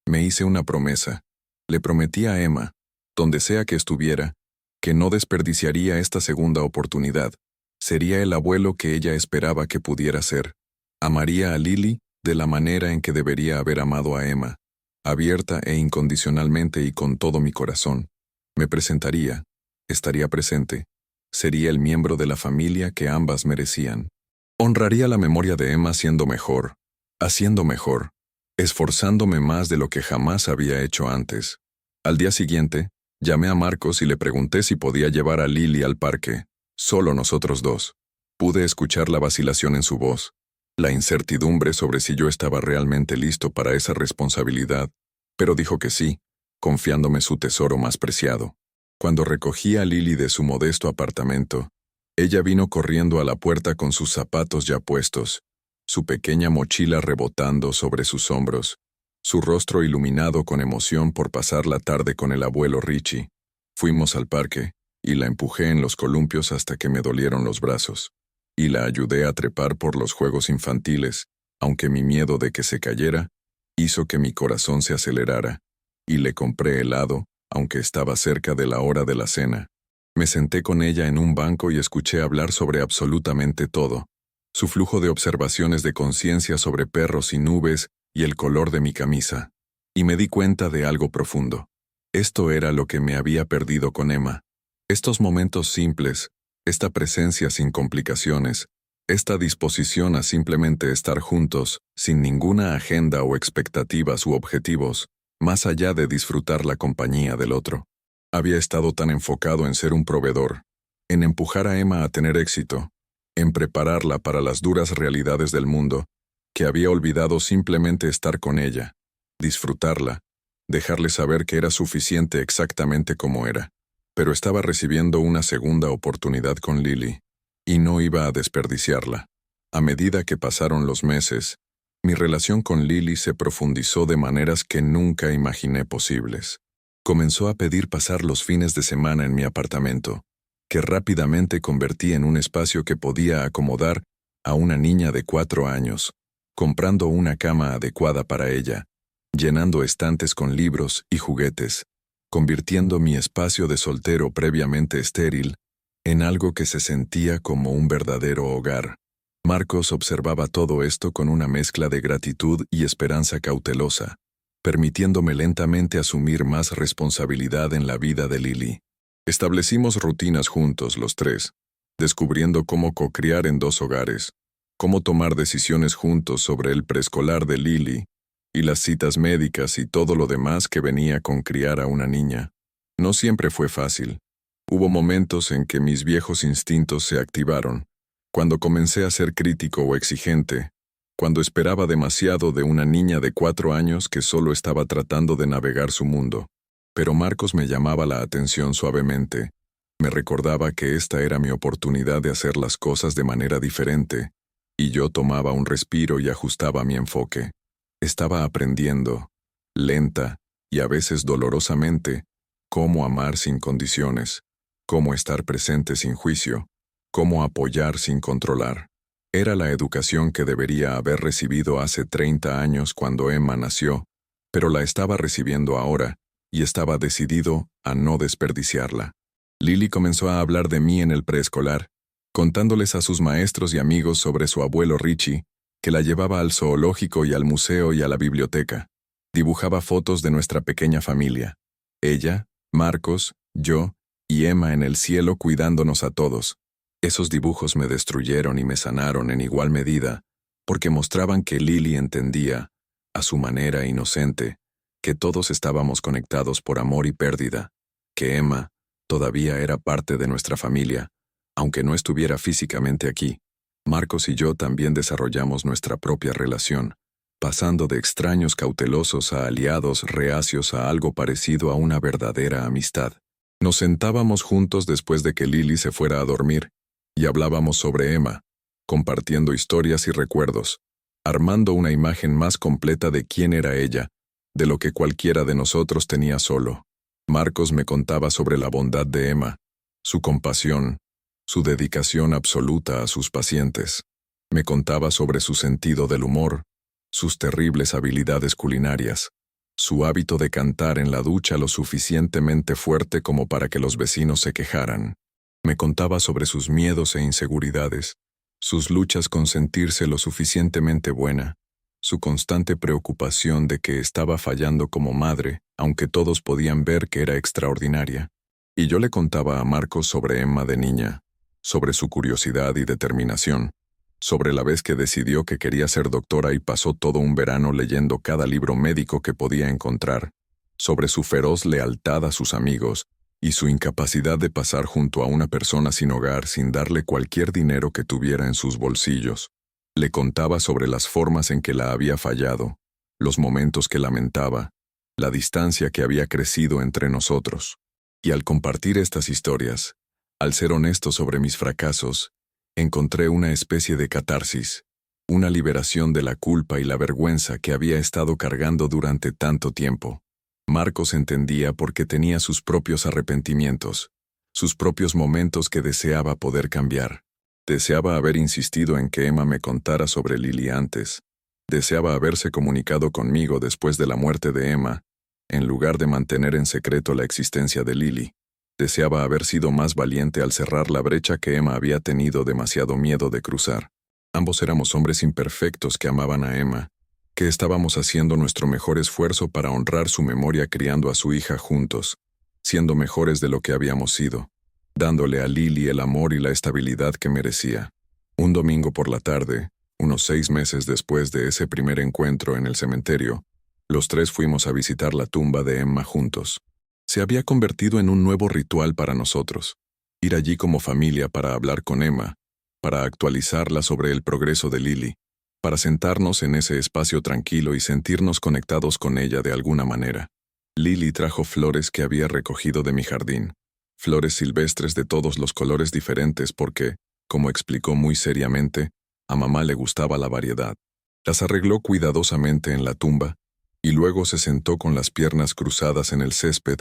me hice una promesa. Le prometí a Emma, donde sea que estuviera, que no desperdiciaría esta segunda oportunidad. Sería el abuelo que ella esperaba que pudiera ser. Amaría a Lily de la manera en que debería haber amado a Emma, abierta e incondicionalmente y con todo mi corazón. Me presentaría, estaría presente, sería el miembro de la familia que ambas merecían. Honraría la memoria de Emma siendo mejor, haciendo mejor, esforzándome más de lo que jamás había hecho antes. Al día siguiente, llamé a Marcos y le pregunté si podía llevar a Lily al parque, solo nosotros dos. Pude escuchar la vacilación en su voz, la incertidumbre sobre si yo estaba realmente listo para esa responsabilidad, pero dijo que sí, confiándome su tesoro más preciado. Cuando recogí a Lily de su modesto apartamento, ella vino corriendo a la puerta con sus zapatos ya puestos, su pequeña mochila rebotando sobre sus hombros, su rostro iluminado con emoción por pasar la tarde con el abuelo Richie. Fuimos al parque, y la empujé en los columpios hasta que me dolieron los brazos, y la ayudé a trepar por los juegos infantiles, aunque mi miedo de que se cayera hizo que mi corazón se acelerara, y le compré helado, aunque estaba cerca de la hora de la cena. Me senté con ella en un banco y escuché hablar sobre absolutamente todo, su flujo de observaciones de conciencia sobre perros y nubes y el color de mi camisa, y me di cuenta de algo profundo. Esto era lo que me había perdido con Emma. Estos momentos simples, esta presencia sin complicaciones, Esta disposición a simplemente estar juntos, sin ninguna agenda o expectativas u objetivos, más allá de disfrutar la compañía del otro. Había estado tan enfocado en ser un proveedor, en empujar a Emma a tener éxito, en prepararla para las duras realidades del mundo, que había olvidado simplemente estar con ella, disfrutarla, dejarle saber que era suficiente exactamente como era. Pero estaba recibiendo una segunda oportunidad con Lily, y no iba a desperdiciarla. A medida que pasaron los meses, mi relación con Lily se profundizó de maneras que nunca imaginé posibles. Comenzó a pedir pasar los fines de semana en mi apartamento, que rápidamente convertí en un espacio que podía acomodar a una niña de 4 años, comprando una cama adecuada para ella, llenando estantes con libros y juguetes, convirtiendo mi espacio de soltero previamente estéril en algo que se sentía como un verdadero hogar. Marcos observaba todo esto con una mezcla de gratitud y esperanza cautelosa, permitiéndome lentamente asumir más responsabilidad en la vida de Lily. Establecimos rutinas juntos los tres, descubriendo cómo cocriar en 2 hogares, cómo tomar decisiones juntos sobre el preescolar de Lily, y las citas médicas y todo lo demás que venía con criar a una niña. No siempre fue fácil. Hubo momentos en que mis viejos instintos se activaron, cuando comencé a ser crítico o exigente, cuando esperaba demasiado de una niña de 4 años que solo estaba tratando de navegar su mundo. Pero Marcos me llamaba la atención suavemente. Me recordaba que esta era mi oportunidad de hacer las cosas de manera diferente, y yo tomaba un respiro y ajustaba mi enfoque. Estaba aprendiendo, lenta y a veces dolorosamente, cómo amar sin condiciones, cómo estar presente sin juicio, cómo apoyar sin controlar. Era la educación que debería haber recibido hace 30 años cuando Emma nació, pero la estaba recibiendo ahora, y estaba decidido a no desperdiciarla. Lily comenzó a hablar de mí en el preescolar, contándoles a sus maestros y amigos sobre su abuelo Richie, que la llevaba al zoológico y al museo y a la biblioteca. Dibujaba fotos de nuestra pequeña familia. Ella, Marcos, yo y Emma en el cielo cuidándonos a todos. Esos dibujos me destruyeron y me sanaron en igual medida, porque mostraban que Lily entendía, a su manera inocente, que todos estábamos conectados por amor y pérdida, que Emma todavía era parte de nuestra familia, aunque no estuviera físicamente aquí. Marcos y yo también desarrollamos nuestra propia relación, pasando de extraños cautelosos a aliados reacios a algo parecido a una verdadera amistad. Nos sentábamos juntos después de que Lily se fuera a dormir, y hablábamos sobre Emma, compartiendo historias y recuerdos, armando una imagen más completa de quién era ella, de lo que cualquiera de nosotros tenía solo. Marcos me contaba sobre la bondad de Emma, su compasión, su dedicación absoluta a sus pacientes. Me contaba sobre su sentido del humor, sus terribles habilidades culinarias, su hábito de cantar en la ducha lo suficientemente fuerte como para que los vecinos se quejaran. Me contaba sobre sus miedos e inseguridades, sus luchas con sentirse lo suficientemente buena, su constante preocupación de que estaba fallando como madre, aunque todos podían ver que era extraordinaria. Y yo le contaba a Marcos sobre Emma de niña, sobre su curiosidad y determinación, sobre la vez que decidió que quería ser doctora y pasó todo un verano leyendo cada libro médico que podía encontrar, sobre su feroz lealtad a sus amigos y su incapacidad de pasar junto a una persona sin hogar sin darle cualquier dinero que tuviera en sus bolsillos. Le contaba sobre las formas en que la había fallado, los momentos que lamentaba, la distancia que había crecido entre nosotros. Y al compartir estas historias, al ser honesto sobre mis fracasos, encontré una especie de catarsis, una liberación de la culpa y la vergüenza que había estado cargando durante tanto tiempo. Marcos entendía por qué tenía sus propios arrepentimientos, sus propios momentos que deseaba poder cambiar. Deseaba haber insistido en que Emma me contara sobre Lily antes. Deseaba haberse comunicado conmigo después de la muerte de Emma, en lugar de mantener en secreto la existencia de Lily. Deseaba haber sido más valiente al cerrar la brecha que Emma había tenido demasiado miedo de cruzar. Ambos éramos hombres imperfectos que amaban a Emma, que estábamos haciendo nuestro mejor esfuerzo para honrar su memoria criando a su hija juntos, siendo mejores de lo que habíamos sido, dándole a Lily el amor y la estabilidad que merecía. Un domingo por la tarde, unos 6 meses después de ese primer encuentro en el cementerio, los tres fuimos a visitar la tumba de Emma juntos. Se había convertido en un nuevo ritual para nosotros. Ir allí como familia para hablar con Emma, para actualizarla sobre el progreso de Lily, para sentarnos en ese espacio tranquilo y sentirnos conectados con ella de alguna manera. Lily trajo flores que había recogido de mi jardín, flores silvestres de todos los colores diferentes porque, como explicó muy seriamente, a mamá le gustaba la variedad. Las arregló cuidadosamente en la tumba, y luego se sentó con las piernas cruzadas en el césped,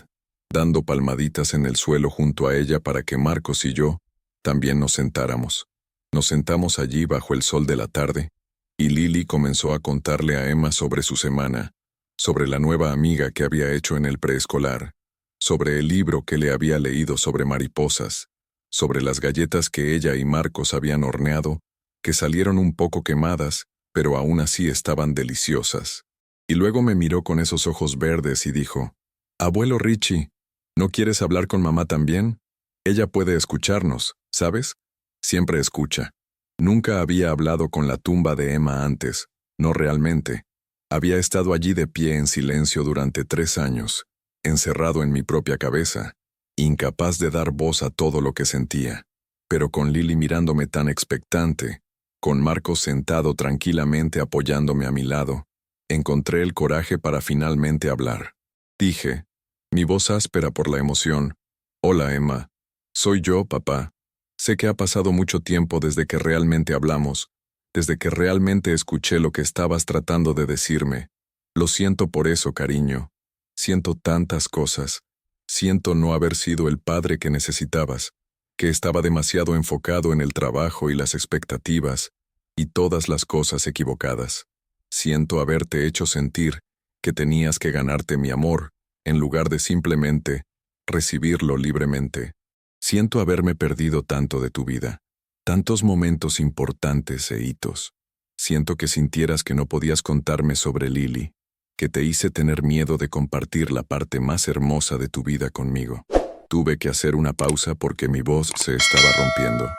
dando palmaditas en el suelo junto a ella para que Marcos y yo también nos sentáramos. Nos sentamos allí bajo el sol de la tarde, y Lily comenzó a contarle a Emma sobre su semana, sobre la nueva amiga que había hecho en el preescolar, sobre el libro que le había leído sobre mariposas, sobre las galletas que ella y Marcos habían horneado, que salieron un poco quemadas, pero aún así estaban deliciosas. Y luego me miró con esos ojos verdes y dijo, «Abuelo Richie, ¿no quieres hablar con mamá también? Ella puede escucharnos, ¿sabes? Siempre escucha». Nunca había hablado con la tumba de Emma antes, no realmente. Había estado allí de pie en silencio durante 3 años, encerrado en mi propia cabeza, incapaz de dar voz a todo lo que sentía. Pero con Lily mirándome tan expectante, con Marcos sentado tranquilamente apoyándome a mi lado, encontré el coraje para finalmente hablar. Dije, mi voz áspera por la emoción, «Hola, Emma. Soy yo, papá. Sé que ha pasado mucho tiempo desde que realmente hablamos, desde que realmente escuché lo que estabas tratando de decirme. Lo siento por eso, cariño. Siento tantas cosas. Siento no haber sido el padre que necesitabas, que estaba demasiado enfocado en el trabajo y las expectativas, y todas las cosas equivocadas. Siento haberte hecho sentir que tenías que ganarte mi amor, en lugar de simplemente recibirlo libremente. Siento haberme perdido tanto de tu vida, tantos momentos importantes e hitos. Siento que sintieras que no podías contarme sobre Lily, que te hice tener miedo de compartir la parte más hermosa de tu vida conmigo. Tuve que hacer una pausa porque mi voz se estaba rompiendo,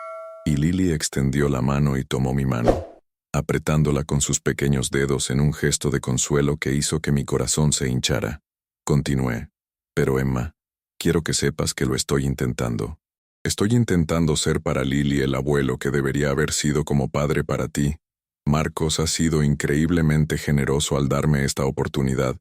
y Lily extendió la mano y tomó mi mano, apretándola con sus pequeños dedos en un gesto de consuelo que hizo que mi corazón se hinchara. Continué, «Pero Emma, quiero que sepas que lo estoy intentando. Estoy intentando ser para Lily el abuelo que debería haber sido como padre para ti. Marcos ha sido increíblemente generoso al darme esta oportunidad,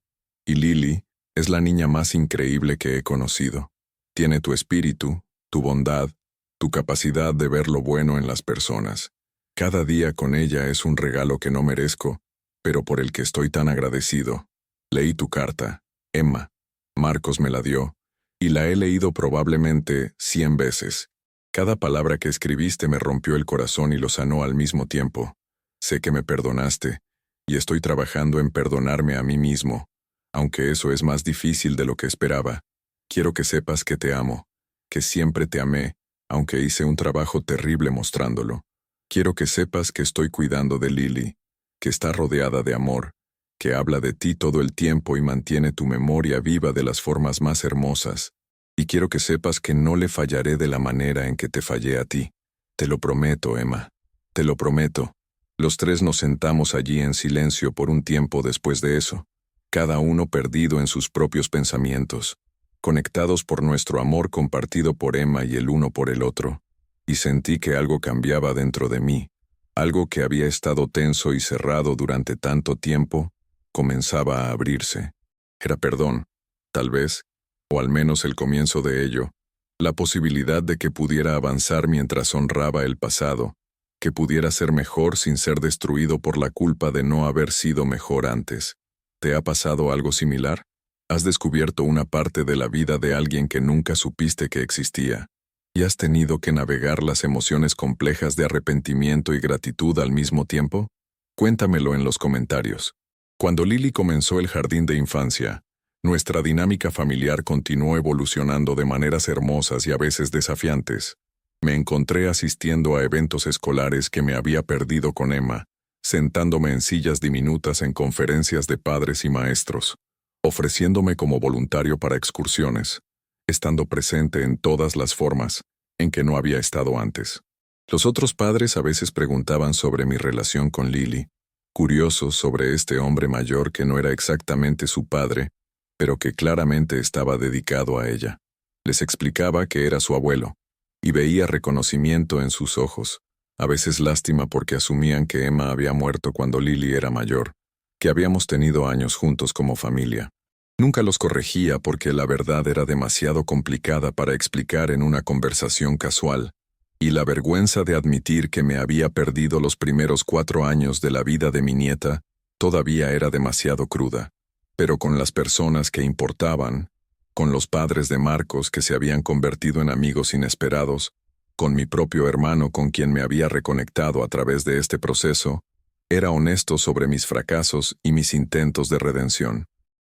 y Lily es la niña más increíble que he conocido. Tiene tu espíritu, tu bondad, tu capacidad de ver lo bueno en las personas. Cada día con ella es un regalo que no merezco, pero por el que estoy tan agradecido. Leí tu carta, Emma. Marcos me la dio, y la he leído probablemente 100 veces. Cada palabra que escribiste me rompió el corazón y lo sanó al mismo tiempo. Sé que me perdonaste, y estoy trabajando en perdonarme a mí mismo, aunque eso es más difícil de lo que esperaba. Quiero que sepas que te amo, que siempre te amé, aunque hice un trabajo terrible mostrándolo. Quiero que sepas que estoy cuidando de Lily, que está rodeada de amor, que habla de ti todo el tiempo y mantiene tu memoria viva de las formas más hermosas. Y quiero que sepas que no le fallaré de la manera en que te fallé a ti. Te lo prometo, Emma. Te lo prometo. Los tres nos sentamos allí en silencio por un tiempo después de eso, cada uno perdido en sus propios pensamientos, conectados por nuestro amor compartido por Emma y el uno por el otro, y sentí que algo cambiaba dentro de mí, algo que había estado tenso y cerrado durante tanto tiempo, comenzaba a abrirse. Era perdón, tal vez, o al menos el comienzo de ello, la posibilidad de que pudiera avanzar mientras honraba el pasado, que pudiera ser mejor sin ser destruido por la culpa de no haber sido mejor antes. ¿Te ha pasado algo similar? ¿Has descubierto una parte de la vida de alguien que nunca supiste que existía? ¿Y has tenido que navegar las emociones complejas de arrepentimiento y gratitud al mismo tiempo? Cuéntamelo en los comentarios. Cuando Lily comenzó el jardín de infancia, nuestra dinámica familiar continuó evolucionando de maneras hermosas y a veces desafiantes. Me encontré asistiendo a eventos escolares que me había perdido con Emma, sentándome en sillas diminutas en conferencias de padres y maestros, ofreciéndome como voluntario para excursiones, estando presente en todas las formas en que no había estado antes. Los otros padres a veces preguntaban sobre mi relación con Lily, curiosos sobre este hombre mayor que no era exactamente su padre, pero que claramente estaba dedicado a ella. Les explicaba que era su abuelo, y veía reconocimiento en sus ojos, a veces lástima porque asumían que Emma había muerto cuando Lily era mayor, que habíamos tenido años juntos como familia. Nunca los corregía porque la verdad era demasiado complicada para explicar en una conversación casual, y la vergüenza de admitir que me había perdido los primeros 4 años de la vida de mi nieta todavía era demasiado cruda. Pero con las personas que importaban, con los padres de Marcos que se habían convertido en amigos inesperados, con mi propio hermano con quien me había reconectado a través de este proceso, era honesto sobre mis fracasos y mis intentos de redención.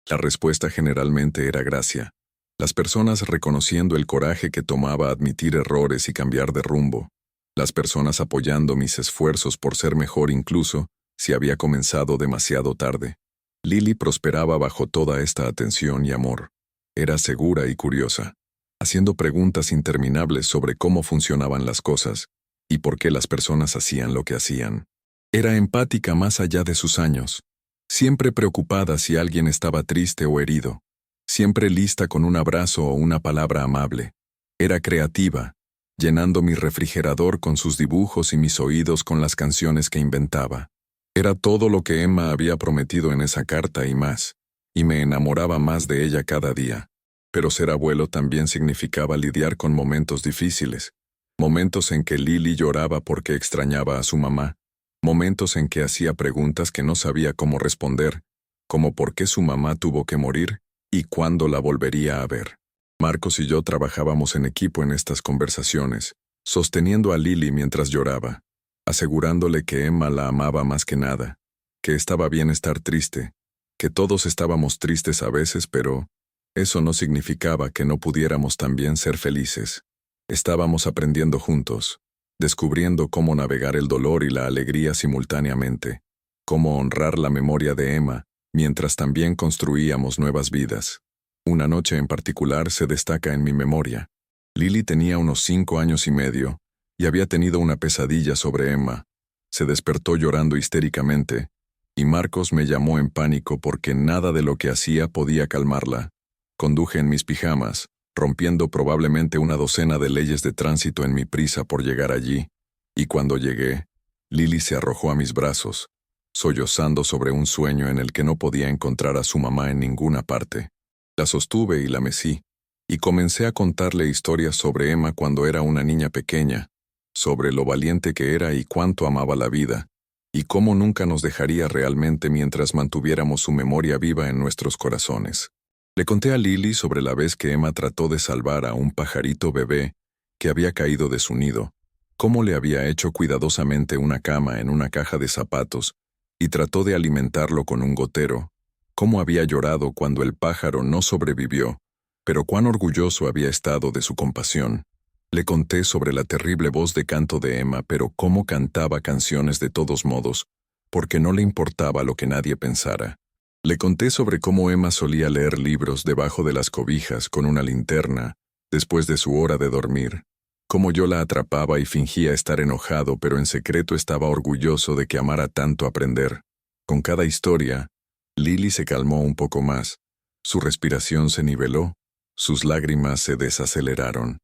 La respuesta generalmente era gracia. Las personas reconociendo el coraje que tomaba admitir errores y cambiar de rumbo. Las personas apoyando mis esfuerzos por ser mejor incluso si había comenzado demasiado tarde. Lily prosperaba bajo toda esta atención y amor. Era segura y curiosa, haciendo preguntas interminables sobre cómo funcionaban las cosas y por qué las personas hacían lo que hacían. Era empática más allá de sus años, siempre preocupada si alguien estaba triste o herido, siempre lista con un abrazo o una palabra amable. Era creativa, llenando mi refrigerador con sus dibujos y mis oídos con las canciones que inventaba. Era todo lo que Emma había prometido en esa carta y más, y me enamoraba más de ella cada día. Pero ser abuelo también significaba lidiar con momentos difíciles, momentos en que Lily lloraba porque extrañaba a su mamá, momentos en que hacía preguntas que no sabía cómo responder, como por qué su mamá tuvo que morir y cuándo la volvería a ver. Marcos y yo trabajábamos en equipo en estas conversaciones, sosteniendo a Lily mientras lloraba, asegurándole que Emma la amaba más que nada, que estaba bien estar triste, que todos estábamos tristes a veces, pero eso no significaba que no pudiéramos también ser felices. Estábamos aprendiendo juntos, descubriendo cómo navegar el dolor y la alegría simultáneamente, cómo honrar la memoria de Emma, mientras también construíamos nuevas vidas. Una noche en particular se destaca en mi memoria. Lily tenía unos 5 años y medio, y había tenido una pesadilla sobre Emma. Se despertó llorando histéricamente, y Marcos me llamó en pánico porque nada de lo que hacía podía calmarla. Conduje en mis pijamas, rompiendo probablemente una docena de leyes de tránsito en mi prisa por llegar allí, y cuando llegué, Lily se arrojó a mis brazos, sollozando sobre un sueño en el que no podía encontrar a su mamá en ninguna parte. La sostuve y la mecí, y comencé a contarle historias sobre Emma cuando era una niña pequeña, sobre lo valiente que era y cuánto amaba la vida, y cómo nunca nos dejaría realmente mientras mantuviéramos su memoria viva en nuestros corazones. Le conté a Lily sobre la vez que Emma trató de salvar a un pajarito bebé que había caído de su nido, cómo le había hecho cuidadosamente una cama en una caja de zapatos y trató de alimentarlo con un gotero, cómo había llorado cuando el pájaro no sobrevivió, pero cuán orgulloso había estado de su compasión. Le conté sobre la terrible voz de canto de Emma, pero cómo cantaba canciones de todos modos, porque no le importaba lo que nadie pensara. Le conté sobre cómo Emma solía leer libros debajo de las cobijas con una linterna, después de su hora de dormir, cómo yo la atrapaba y fingía estar enojado, pero en secreto estaba orgulloso de que amara tanto aprender. Con cada historia, Lily se calmó un poco más, su respiración se niveló, sus lágrimas se desaceleraron.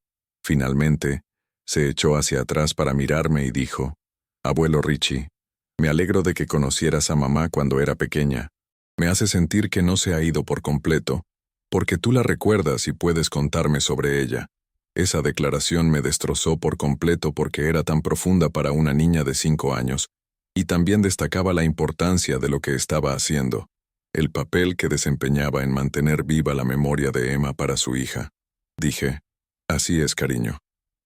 Finalmente, se echó hacia atrás para mirarme y dijo, «Abuelo Richie, me alegro de que conocieras a mamá cuando era pequeña. Me hace sentir que no se ha ido por completo, porque tú la recuerdas y puedes contarme sobre ella». Esa declaración me destrozó por completo porque era tan profunda para una niña de 5 años, y también destacaba la importancia de lo que estaba haciendo, el papel que desempeñaba en mantener viva la memoria de Emma para su hija. Dije, «Así es, cariño.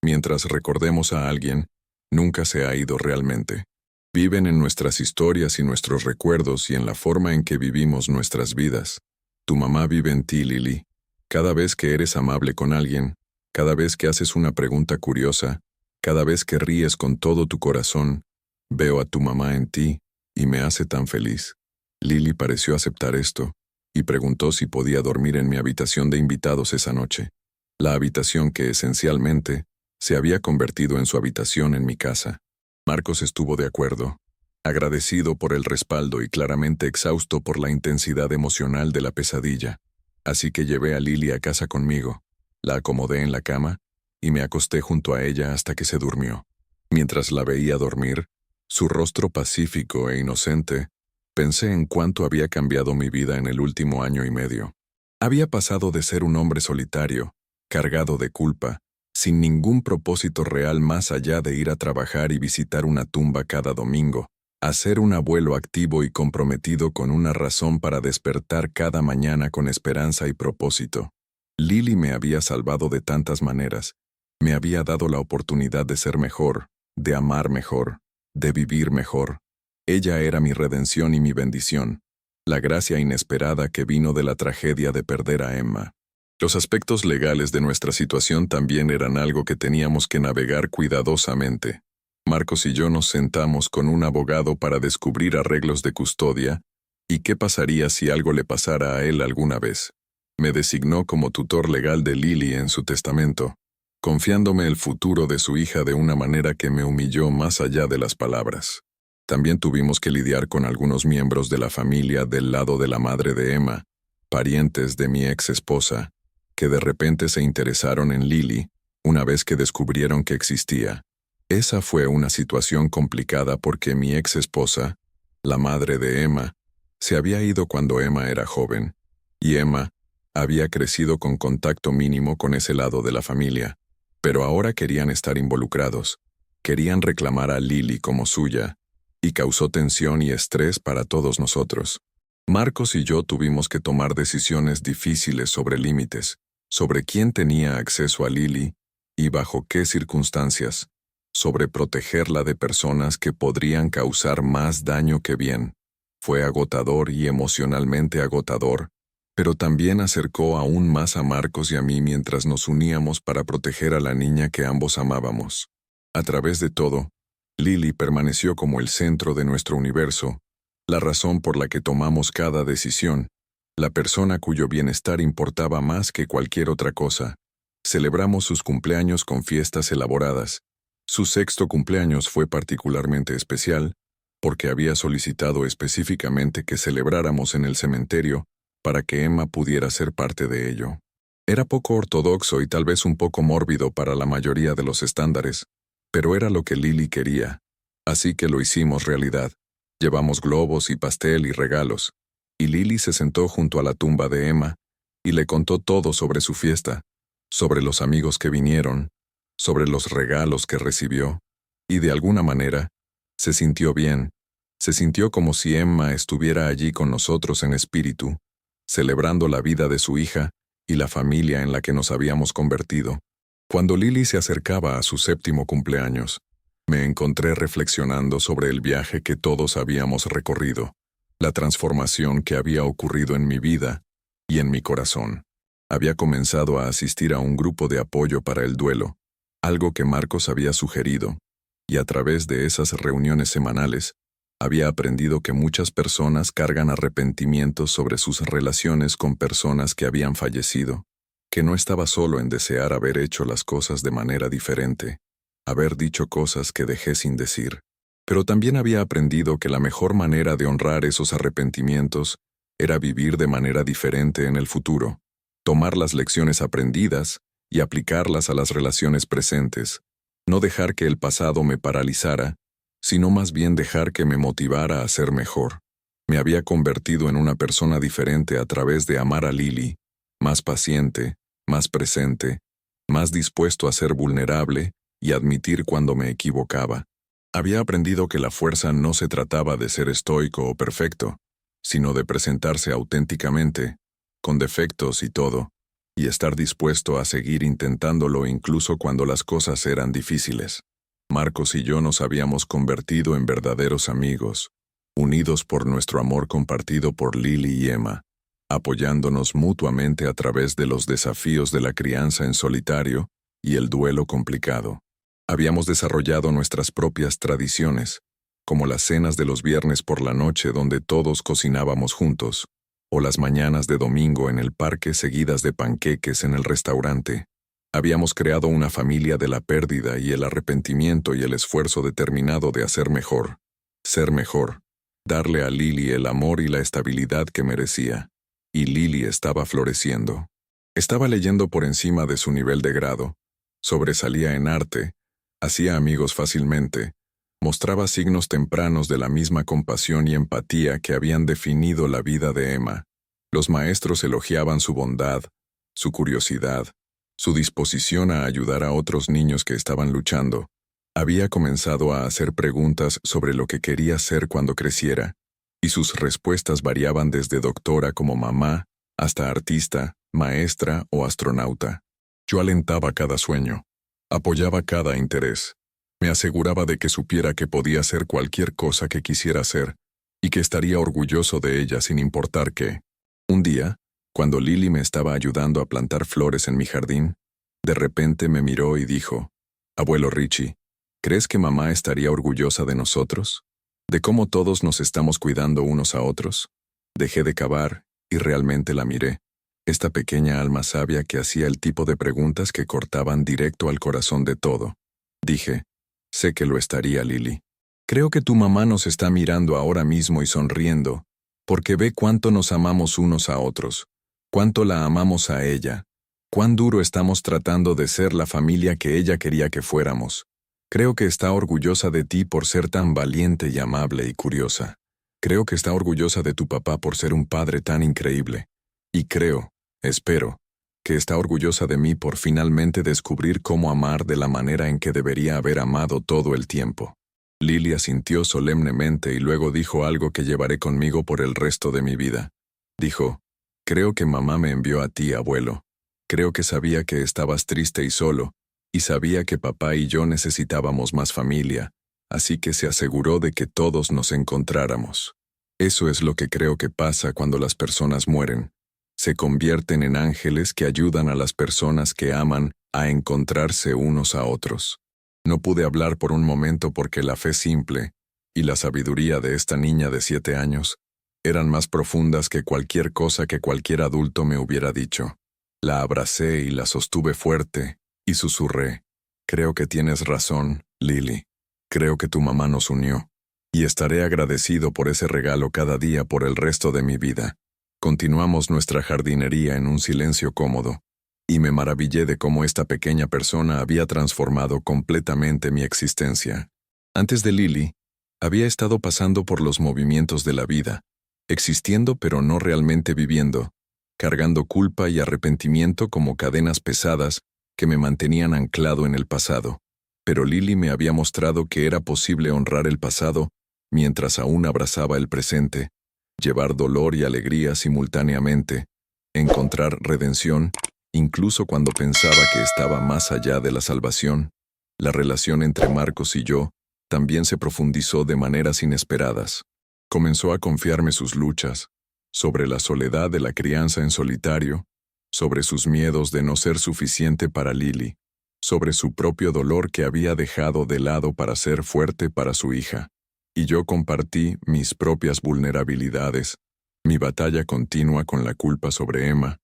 Mientras recordemos a alguien, nunca se ha ido realmente. Viven en nuestras historias y nuestros recuerdos y en la forma en que vivimos nuestras vidas. Tu mamá vive en ti, Lily. Cada vez que eres amable con alguien, cada vez que haces una pregunta curiosa, cada vez que ríes con todo tu corazón, veo a tu mamá en ti y me hace tan feliz». Lily pareció aceptar esto y preguntó si podía dormir en mi habitación de invitados esa noche, la habitación que esencialmente Se había convertido en su habitación en mi casa. Marcos estuvo de acuerdo, agradecido por el respaldo y claramente exhausto por la intensidad emocional de la pesadilla. Así que llevé a Lily a casa conmigo, la acomodé en la cama y me acosté junto a ella hasta que se durmió. Mientras la veía dormir, su rostro pacífico e inocente, pensé en cuánto había cambiado mi vida en el último año y medio. Había pasado de ser un hombre solitario, cargado de culpa, sin ningún propósito real más allá de ir a trabajar y visitar una tumba cada domingo, a ser un abuelo activo y comprometido con una razón para despertar cada mañana con esperanza y propósito. Lily me había salvado de tantas maneras, me había dado la oportunidad de ser mejor, de amar mejor, de vivir mejor. Ella era mi redención y mi bendición, la gracia inesperada que vino de la tragedia de perder a Emma. Los aspectos legales de nuestra situación también eran algo que teníamos que navegar cuidadosamente. Marcos y yo nos sentamos con un abogado para descubrir arreglos de custodia y qué pasaría si algo le pasara a él alguna vez. Me designó como tutor legal de Lily en su testamento, confiándome el futuro de su hija de una manera que me humilló más allá de las palabras. También tuvimos que lidiar con algunos miembros de la familia del lado de la madre de Emma, parientes de mi ex esposa, que de repente se interesaron en Lily una vez que descubrieron que existía. Esa fue una situación complicada porque mi ex esposa, la madre de Emma, se había ido cuando Emma era joven, y Emma había crecido con contacto mínimo con ese lado de la familia, pero ahora querían estar involucrados, querían reclamar a Lily como suya, y causó tensión y estrés para todos nosotros. Marcos y yo tuvimos que tomar decisiones difíciles sobre límites, sobre quién tenía acceso a Lily y bajo qué circunstancias, sobre protegerla de personas que podrían causar más daño que bien. Fue agotador y emocionalmente agotador, pero también acercó aún más a Marcos y a mí mientras nos uníamos para proteger a la niña que ambos amábamos. A través de todo, Lily permaneció como el centro de nuestro universo, la razón por la que tomamos cada decisión, la persona cuyo bienestar importaba más que cualquier otra cosa. Celebramos sus cumpleaños con fiestas elaboradas. Su 6º cumpleaños fue particularmente especial, porque había solicitado específicamente que celebráramos en el cementerio para que Emma pudiera ser parte de ello. Era poco ortodoxo y tal vez un poco mórbido para la mayoría de los estándares, pero era lo que Lily quería, así que lo hicimos realidad. Llevamos globos y pastel y regalos, y Lily se sentó junto a la tumba de Emma y le contó todo sobre su fiesta, sobre los amigos que vinieron, sobre los regalos que recibió, y de alguna manera, se sintió bien, se sintió como si Emma estuviera allí con nosotros en espíritu, celebrando la vida de su hija y la familia en la que nos habíamos convertido. Cuando Lily se acercaba a su 7º cumpleaños, me encontré reflexionando sobre el viaje que todos habíamos recorrido, la transformación que había ocurrido en mi vida y en mi corazón. Había comenzado a asistir a un grupo de apoyo para el duelo, algo que Marcos había sugerido, y a través de esas reuniones semanales, había aprendido que muchas personas cargan arrepentimientos sobre sus relaciones con personas que habían fallecido, que no estaba solo en desear haber hecho las cosas de manera diferente, haber dicho cosas que dejé sin decir, pero también había aprendido que la mejor manera de honrar esos arrepentimientos era vivir de manera diferente en el futuro, tomar las lecciones aprendidas y aplicarlas a las relaciones presentes, no dejar que el pasado me paralizara, sino más bien dejar que me motivara a ser mejor. Me había convertido en una persona diferente a través de amar a Lily, más paciente, más presente, más dispuesto a ser vulnerable y admitir cuando me equivocaba. Había aprendido que la fuerza no se trataba de ser estoico o perfecto, sino de presentarse auténticamente, con defectos y todo, y estar dispuesto a seguir intentándolo incluso cuando las cosas eran difíciles. Marcos y yo nos habíamos convertido en verdaderos amigos, unidos por nuestro amor compartido por Lily y Emma, apoyándonos mutuamente a través de los desafíos de la crianza en solitario y el duelo complicado. Habíamos desarrollado nuestras propias tradiciones, como las cenas de los viernes por la noche donde todos cocinábamos juntos, o las mañanas de domingo en el parque seguidas de panqueques en el restaurante. Habíamos creado una familia de la pérdida y el arrepentimiento y el esfuerzo determinado de hacer mejor, ser mejor, darle a Lily el amor y la estabilidad que merecía. Y Lily estaba floreciendo. Estaba leyendo por encima de su nivel de grado, sobresalía en arte, hacía amigos fácilmente, mostraba signos tempranos de la misma compasión y empatía que habían definido la vida de Emma. Los maestros elogiaban su bondad, su curiosidad, su disposición a ayudar a otros niños que estaban luchando. Había comenzado a hacer preguntas sobre lo que quería ser cuando creciera, y sus respuestas variaban desde doctora como mamá, hasta artista, maestra o astronauta. Yo alentaba cada sueño, apoyaba cada interés. Me aseguraba de que supiera que podía hacer cualquier cosa que quisiera hacer, y que estaría orgulloso de ella sin importar qué. Un día, cuando Lily me estaba ayudando a plantar flores en mi jardín, de repente me miró y dijo, «Abuelo Richie, ¿crees que mamá estaría orgullosa de nosotros? ¿De cómo todos nos estamos cuidando unos a otros?» Dejé de cavar, y realmente la miré. Esta pequeña alma sabia que hacía el tipo de preguntas que cortaban directo al corazón de todo. Dije, «Sé que lo estaría, Lily. Creo que tu mamá nos está mirando ahora mismo y sonriendo, porque ve cuánto nos amamos unos a otros, cuánto la amamos a ella, cuán duro estamos tratando de ser la familia que ella quería que fuéramos. Creo que está orgullosa de ti por ser tan valiente y amable y curiosa. Creo que está orgullosa de tu papá por ser un padre tan increíble. Y espero, que está orgullosa de mí por finalmente descubrir cómo amar de la manera en que debería haber amado todo el tiempo». Lily asintió solemnemente y luego dijo algo que llevaré conmigo por el resto de mi vida. Dijo, «Creo que mamá me envió a ti, abuelo. Creo que sabía que estabas triste y solo, y sabía que papá y yo necesitábamos más familia, así que se aseguró de que todos nos encontráramos. Eso es lo que creo que pasa cuando las personas mueren. Se convierten en ángeles que ayudan a las personas que aman a encontrarse unos a otros». No pude hablar por un momento porque la fe simple y la sabiduría de esta niña de 7 años eran más profundas que cualquier cosa que cualquier adulto me hubiera dicho. La abracé y la sostuve fuerte y susurré, «Creo que tienes razón, Lily. Creo que tu mamá nos unió. Y estaré agradecido por ese regalo cada día por el resto de mi vida». Continuamos nuestra jardinería en un silencio cómodo, y me maravillé de cómo esta pequeña persona había transformado completamente mi existencia. Antes de Lily, había estado pasando por los movimientos de la vida, existiendo pero no realmente viviendo, cargando culpa y arrepentimiento como cadenas pesadas que me mantenían anclado en el pasado. Pero Lily me había mostrado que era posible honrar el pasado mientras aún abrazaba el presente, llevar dolor y alegría simultáneamente, encontrar redención, incluso cuando pensaba que estaba más allá de la salvación. La relación entre Marcos y yo también se profundizó de maneras inesperadas. Comenzó a confiarme sus luchas, sobre la soledad de la crianza en solitario, sobre sus miedos de no ser suficiente para Lily, sobre su propio dolor que había dejado de lado para ser fuerte para su hija. Y yo compartí mis propias vulnerabilidades, mi batalla continua con la culpa sobre Emma,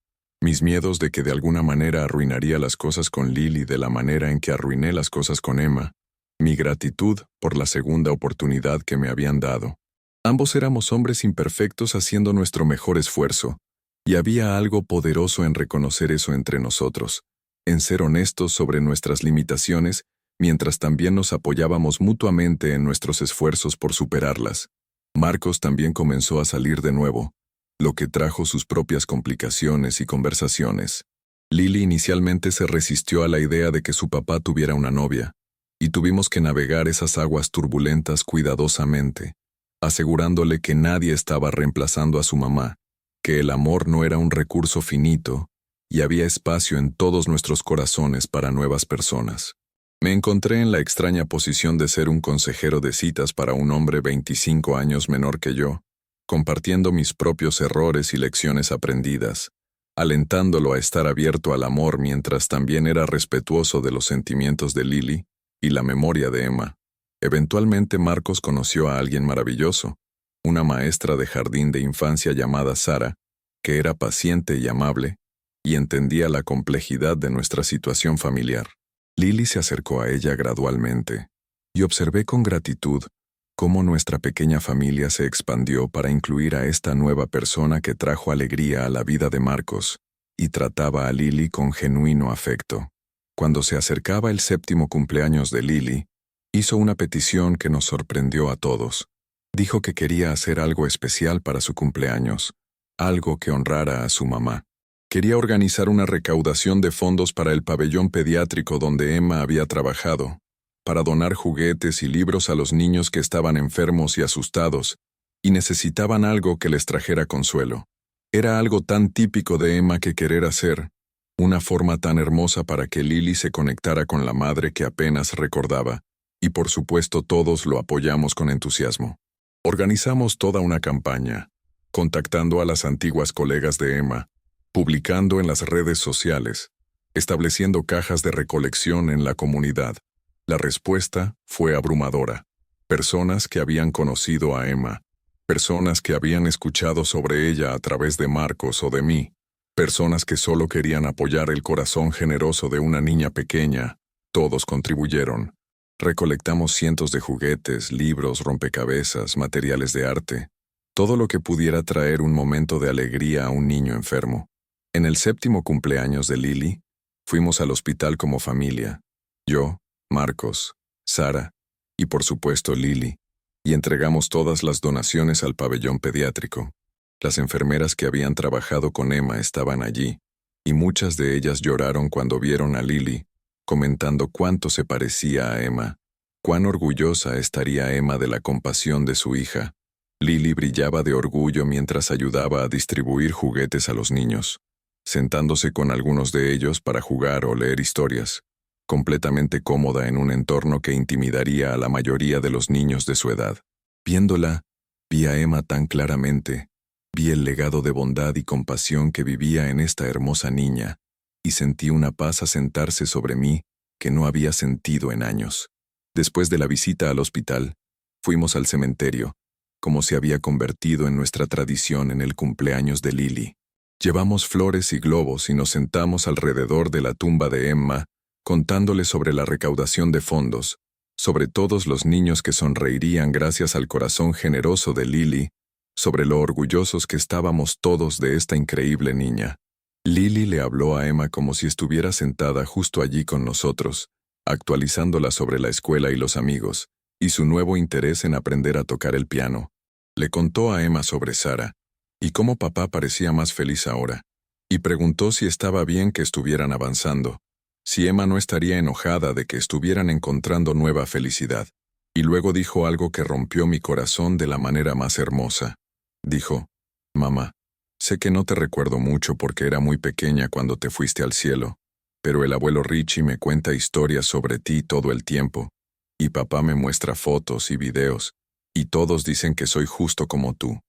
mis miedos de que de alguna manera arruinaría las cosas con Lily de la manera en que arruiné las cosas con Emma, mi gratitud por la segunda oportunidad que me habían dado. Ambos éramos hombres imperfectos haciendo nuestro mejor esfuerzo, y había algo poderoso en reconocer eso entre nosotros, en ser honestos sobre nuestras limitaciones, mientras también nos apoyábamos mutuamente en nuestros esfuerzos por superarlas. Marcos también comenzó a salir de nuevo, lo que trajo sus propias complicaciones y conversaciones. Lily inicialmente se resistió a la idea de que su papá tuviera una novia, y tuvimos que navegar esas aguas turbulentas cuidadosamente, asegurándole que nadie estaba reemplazando a su mamá, que el amor no era un recurso finito, y había espacio en todos nuestros corazones para nuevas personas. Me encontré en la extraña posición de ser un consejero de citas para un hombre 25 años menor que yo, compartiendo mis propios errores y lecciones aprendidas, alentándolo a estar abierto al amor mientras también era respetuoso de los sentimientos de Lily y la memoria de Emma. Eventualmente Marcos conoció a alguien maravilloso, una maestra de jardín de infancia llamada Sara, que era paciente y amable, y entendía la complejidad de nuestra situación familiar. Lily se acercó a ella gradualmente, y observé con gratitud cómo nuestra pequeña familia se expandió para incluir a esta nueva persona que trajo alegría a la vida de Marcos, y trataba a Lily con genuino afecto. Cuando se acercaba el 7º cumpleaños de Lily, hizo una petición que nos sorprendió a todos. Dijo que quería hacer algo especial para su cumpleaños, algo que honrara a su mamá. Quería organizar una recaudación de fondos para el pabellón pediátrico donde Emma había trabajado, para donar juguetes y libros a los niños que estaban enfermos y asustados, y necesitaban algo que les trajera consuelo. Era algo tan típico de Emma que querer hacer, una forma tan hermosa para que Lily se conectara con la madre que apenas recordaba, y por supuesto todos lo apoyamos con entusiasmo. Organizamos toda una campaña, contactando a las antiguas colegas de Emma, publicando en las redes sociales, estableciendo cajas de recolección en la comunidad. La respuesta fue abrumadora. Personas que habían conocido a Emma, personas que habían escuchado sobre ella a través de Marcos o de mí, personas que solo querían apoyar el corazón generoso de una niña pequeña, todos contribuyeron. Recolectamos cientos de juguetes, libros, rompecabezas, materiales de arte, todo lo que pudiera traer un momento de alegría a un niño enfermo. En el 7º cumpleaños de Lily, fuimos al hospital como familia, yo, Marcos, Sara y por supuesto Lily, y entregamos todas las donaciones al pabellón pediátrico. Las enfermeras que habían trabajado con Emma estaban allí, y muchas de ellas lloraron cuando vieron a Lily, comentando cuánto se parecía a Emma, cuán orgullosa estaría Emma de la compasión de su hija. Lily brillaba de orgullo mientras ayudaba a distribuir juguetes a los niños, sentándose con algunos de ellos para jugar o leer historias, completamente cómoda en un entorno que intimidaría a la mayoría de los niños de su edad. Viéndola, vi a Emma tan claramente, vi el legado de bondad y compasión que vivía en esta hermosa niña, y sentí una paz asentarse sobre mí que no había sentido en años. Después de la visita al hospital, fuimos al cementerio, como se había convertido en nuestra tradición en el cumpleaños de Lily. Llevamos flores y globos y nos sentamos alrededor de la tumba de Emma, contándole sobre la recaudación de fondos, sobre todos los niños que sonreirían gracias al corazón generoso de Lily, sobre lo orgullosos que estábamos todos de esta increíble niña. Lily le habló a Emma como si estuviera sentada justo allí con nosotros, actualizándola sobre la escuela y los amigos, y su nuevo interés en aprender a tocar el piano. Le contó a Emma sobre Sara, y cómo papá parecía más feliz ahora, y preguntó si estaba bien que estuvieran avanzando, si Emma no estaría enojada de que estuvieran encontrando nueva felicidad. Y luego dijo algo que rompió mi corazón de la manera más hermosa. Dijo, «Mamá, sé que no te recuerdo mucho porque era muy pequeña cuando te fuiste al cielo, pero el abuelo Richie me cuenta historias sobre ti todo el tiempo, y papá me muestra fotos y videos, y todos dicen que soy justo como tú.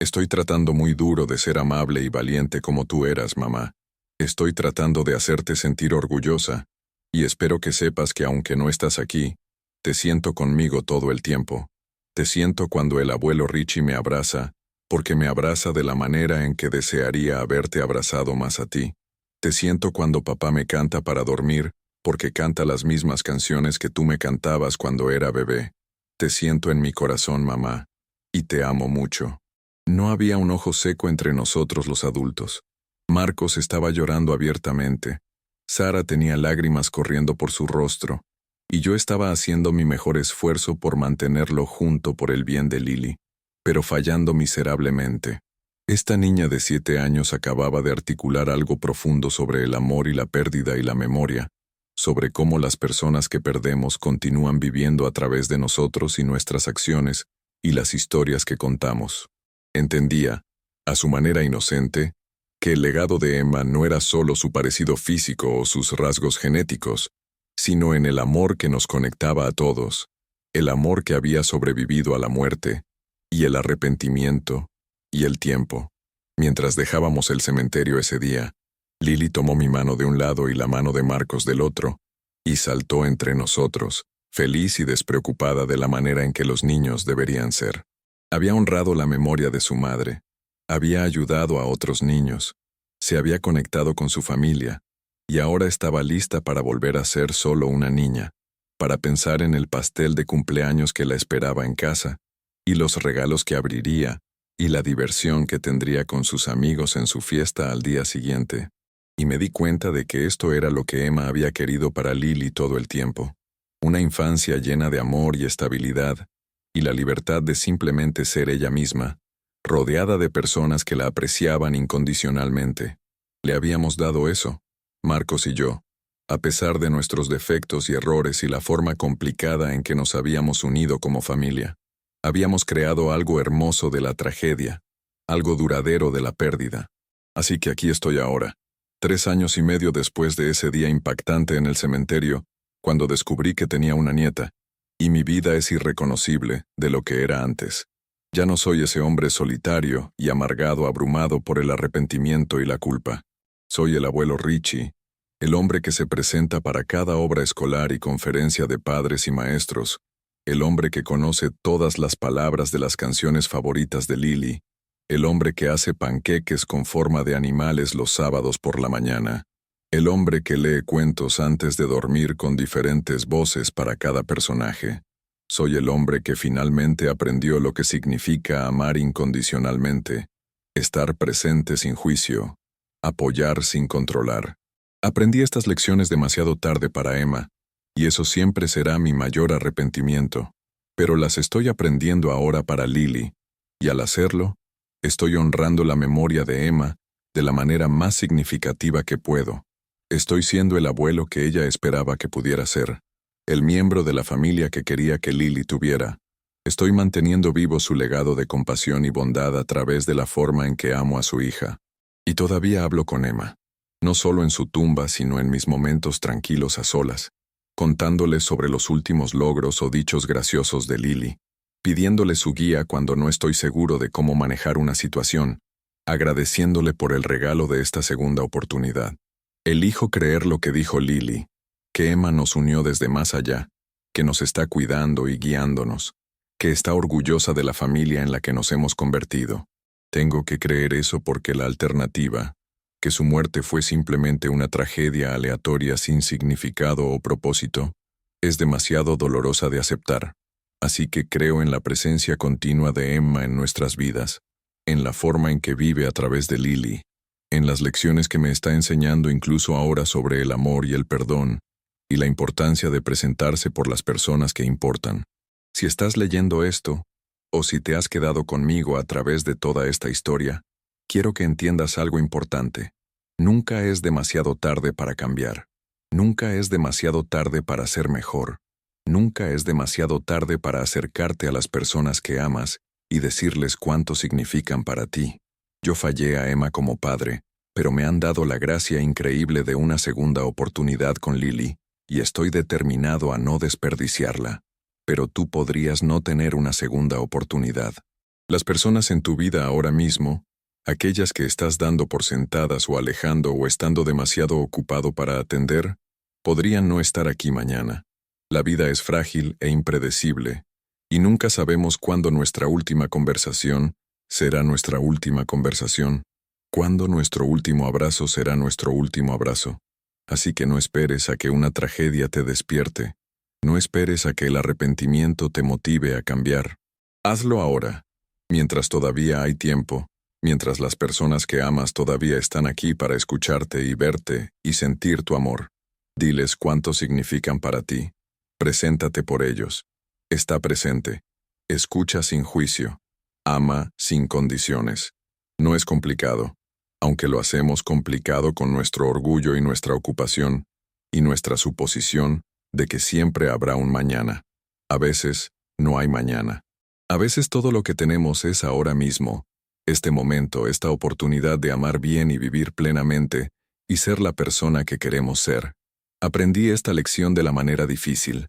Estoy tratando muy duro de ser amable y valiente como tú eras, mamá. Estoy tratando de hacerte sentir orgullosa, y espero que sepas que aunque no estás aquí, te siento conmigo todo el tiempo. Te siento cuando el abuelo Richie me abraza, porque me abraza de la manera en que desearía haberte abrazado más a ti. Te siento cuando papá me canta para dormir, porque canta las mismas canciones que tú me cantabas cuando era bebé. Te siento en mi corazón, mamá, y te amo mucho». No había un ojo seco entre nosotros los adultos. Marcos estaba llorando abiertamente. Sara tenía lágrimas corriendo por su rostro, y yo estaba haciendo mi mejor esfuerzo por mantenerlo junto por el bien de Lily, pero fallando miserablemente. Esta niña de 7 años acababa de articular algo profundo sobre el amor y la pérdida y la memoria, sobre cómo las personas que perdemos continúan viviendo a través de nosotros y nuestras acciones y las historias que contamos. Entendía, a su manera inocente, que el legado de Emma no era solo su parecido físico o sus rasgos genéticos, sino en el amor que nos conectaba a todos, el amor que había sobrevivido a la muerte, y el arrepentimiento, y el tiempo. Mientras dejábamos el cementerio ese día, Lily tomó mi mano de un lado y la mano de Marcos del otro, y saltó entre nosotros, feliz y despreocupada de la manera en que los niños deberían ser. Había honrado la memoria de su madre, había ayudado a otros niños, Se había conectado con su familia, y ahora estaba lista para volver a ser solo una niña, para pensar en el pastel de cumpleaños que la esperaba en casa, y los regalos que abriría, y la diversión que tendría con sus amigos en su fiesta al día siguiente. Y me di cuenta de que esto era lo que Emma había querido para Lily todo el tiempo. Una infancia llena de amor y estabilidad, y la libertad de simplemente ser ella misma, rodeada de personas que la apreciaban incondicionalmente. Le habíamos dado eso, Marcos y yo, a pesar de nuestros defectos y errores y la forma complicada en que nos habíamos unido como familia. Habíamos creado algo hermoso de la tragedia, algo duradero de la pérdida. Así que aquí estoy ahora, 3 años y medio después de ese día impactante en el cementerio, cuando descubrí que tenía una nieta, y mi vida es irreconocible de lo que era antes. Ya no soy ese hombre solitario y amargado, abrumado por el arrepentimiento y la culpa. Soy el abuelo Richie, el hombre que se presenta para cada obra escolar y conferencia de padres y maestros, el hombre que conoce todas las palabras de las canciones favoritas de Lily, el hombre que hace panqueques con forma de animales los sábados por la mañana, el hombre que lee cuentos antes de dormir con diferentes voces para cada personaje. Soy el hombre que finalmente aprendió lo que significa amar incondicionalmente, estar presente sin juicio, apoyar sin controlar. Aprendí estas lecciones demasiado tarde para Emma, y eso siempre será mi mayor arrepentimiento, pero las estoy aprendiendo ahora para Lily, y al hacerlo, estoy honrando la memoria de Emma de la manera más significativa que puedo. Estoy siendo el abuelo que ella esperaba que pudiera ser, el miembro de la familia que quería que Lily tuviera. Estoy manteniendo vivo su legado de compasión y bondad a través de la forma en que amo a su hija. Y todavía hablo con Emma, no solo en su tumba, sino en mis momentos tranquilos a solas, contándole sobre los últimos logros o dichos graciosos de Lily, pidiéndole su guía cuando no estoy seguro de cómo manejar una situación, agradeciéndole por el regalo de esta segunda oportunidad. Elijo creer lo que dijo Lily, que Emma nos unió desde más allá, que nos está cuidando y guiándonos, que está orgullosa de la familia en la que nos hemos convertido. Tengo que creer eso porque la alternativa, que su muerte fue simplemente una tragedia aleatoria sin significado o propósito, es demasiado dolorosa de aceptar. Así que creo en la presencia continua de Emma en nuestras vidas, en la forma en que vive a través de Lily, en las lecciones que me está enseñando incluso ahora sobre el amor y el perdón, y la importancia de presentarse por las personas que importan. Si estás leyendo esto, o si te has quedado conmigo a través de toda esta historia, quiero que entiendas algo importante. Nunca es demasiado tarde para cambiar. Nunca es demasiado tarde para ser mejor. Nunca es demasiado tarde para acercarte a las personas que amas y decirles cuánto significan para ti. Yo fallé a Emma como padre, pero me han dado la gracia increíble de una segunda oportunidad con Lily, y estoy determinado a no desperdiciarla. Pero tú podrías no tener una segunda oportunidad. Las personas en tu vida ahora mismo, aquellas que estás dando por sentadas o alejando o estando demasiado ocupado para atender, podrían no estar aquí mañana. La vida es frágil e impredecible, y nunca sabemos cuándo nuestra última conversación será nuestra última conversación, cuándo nuestro último abrazo será nuestro último abrazo. Así que no esperes a que una tragedia te despierte. No esperes a que el arrepentimiento te motive a cambiar. Hazlo ahora, mientras todavía hay tiempo, mientras las personas que amas todavía están aquí para escucharte y verte y sentir tu amor. Diles cuánto significan para ti. Preséntate por ellos. Está presente. Escucha sin juicio. Ama sin condiciones. No es complicado, aunque lo hacemos complicado con nuestro orgullo y nuestra ocupación, y nuestra suposición de que siempre habrá un mañana. A veces, no hay mañana. A veces todo lo que tenemos es ahora mismo, este momento, esta oportunidad de amar bien y vivir plenamente, y ser la persona que queremos ser. Aprendí esta lección de la manera difícil,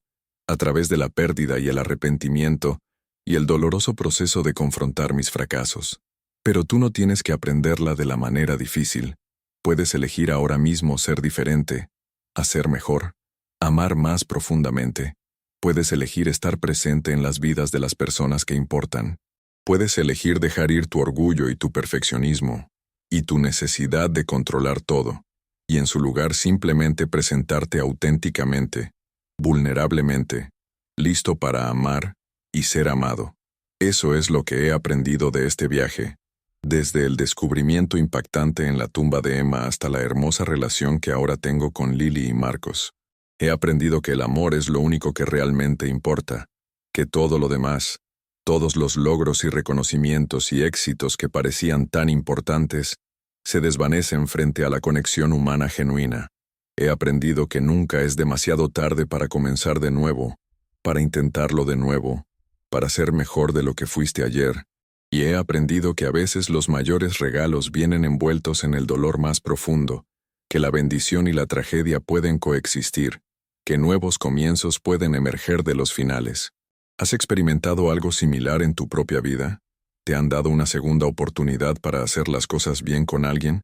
a través de la pérdida y el arrepentimiento, y el doloroso proceso de confrontar mis fracasos. Pero tú no tienes que aprenderla de la manera difícil. Puedes elegir ahora mismo ser diferente, hacer mejor, amar más profundamente. Puedes elegir estar presente en las vidas de las personas que importan. Puedes elegir dejar ir tu orgullo y tu perfeccionismo. y tu necesidad de controlar todo, y en su lugar simplemente presentarte auténticamente, vulnerablemente, listo para amar y ser amado. Eso es lo que he aprendido de este viaje, desde el descubrimiento impactante en la tumba de Emma hasta la hermosa relación que ahora tengo con Lily y Marcos. He aprendido que el amor es lo único que realmente importa, que todo lo demás, todos los logros y reconocimientos y éxitos que parecían tan importantes, se desvanecen frente a la conexión humana genuina. He aprendido que nunca es demasiado tarde para comenzar de nuevo, para intentarlo de nuevo, para ser mejor de lo que fuiste ayer, y he aprendido que a veces los mayores regalos vienen envueltos en el dolor más profundo, que la bendición y la tragedia pueden coexistir, que nuevos comienzos pueden emerger de los finales. ¿Has experimentado algo similar en tu propia vida? ¿Te han dado una segunda oportunidad para hacer las cosas bien con alguien?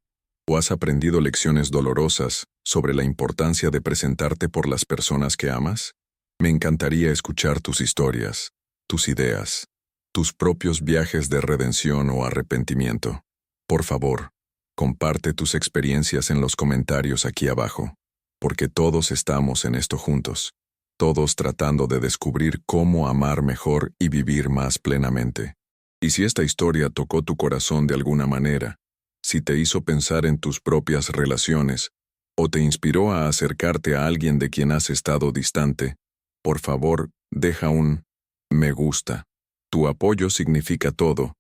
¿O has aprendido lecciones dolorosas sobre la importancia de presentarte por las personas que amas? Me encantaría escuchar tus historias, tus ideas, tus propios viajes de redención o arrepentimiento. Por favor, comparte tus experiencias en los comentarios aquí abajo, porque todos estamos en esto juntos, todos tratando de descubrir cómo amar mejor y vivir más plenamente. Y si esta historia tocó tu corazón de alguna manera, si te hizo pensar en tus propias relaciones, o te inspiró a acercarte a alguien de quien has estado distante, por favor, deja un me gusta. Tu apoyo significa todo,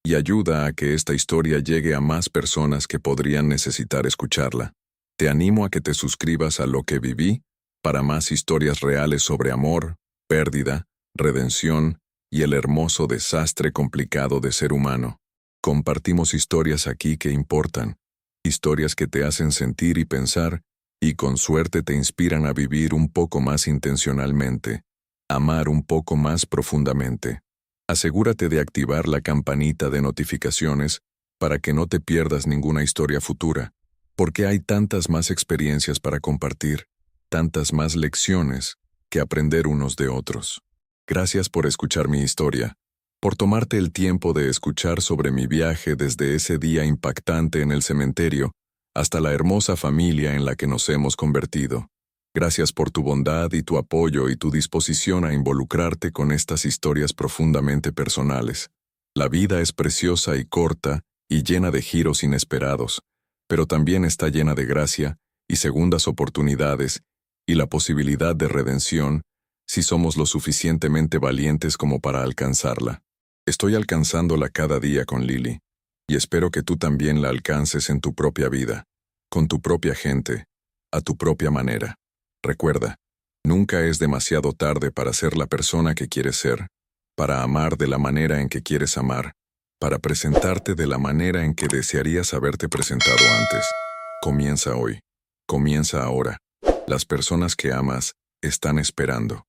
y ayuda a que esta historia llegue a más personas que podrían necesitar escucharla. Te animo a que te suscribas a Lo que viví para más historias reales sobre amor, pérdida, redención y el hermoso desastre complicado de ser humano. Compartimos historias aquí que importan, historias que te hacen sentir y pensar, y con suerte te inspiran a vivir un poco más intencionalmente, amar un poco más profundamente. Asegúrate de activar la campanita de notificaciones para que no te pierdas ninguna historia futura, porque hay tantas más experiencias para compartir, tantas más lecciones que aprender unos de otros. Gracias por escuchar mi historia, por tomarte el tiempo de escuchar sobre mi viaje desde ese día impactante en el cementerio hasta la hermosa familia en la que nos hemos convertido. Gracias por tu bondad y tu apoyo y tu disposición a involucrarte con estas historias profundamente personales. La vida es preciosa y corta y llena de giros inesperados, pero también está llena de gracia y segundas oportunidades y la posibilidad de redención si somos lo suficientemente valientes como para alcanzarla. Estoy alcanzándola cada día con Lily, y espero que tú también la alcances en tu propia vida, con tu propia gente, a tu propia manera. Recuerda, nunca es demasiado tarde para ser la persona que quieres ser, para amar de la manera en que quieres amar, para presentarte de la manera en que desearías haberte presentado antes. Comienza hoy. Comienza ahora. Las personas que amas están esperando.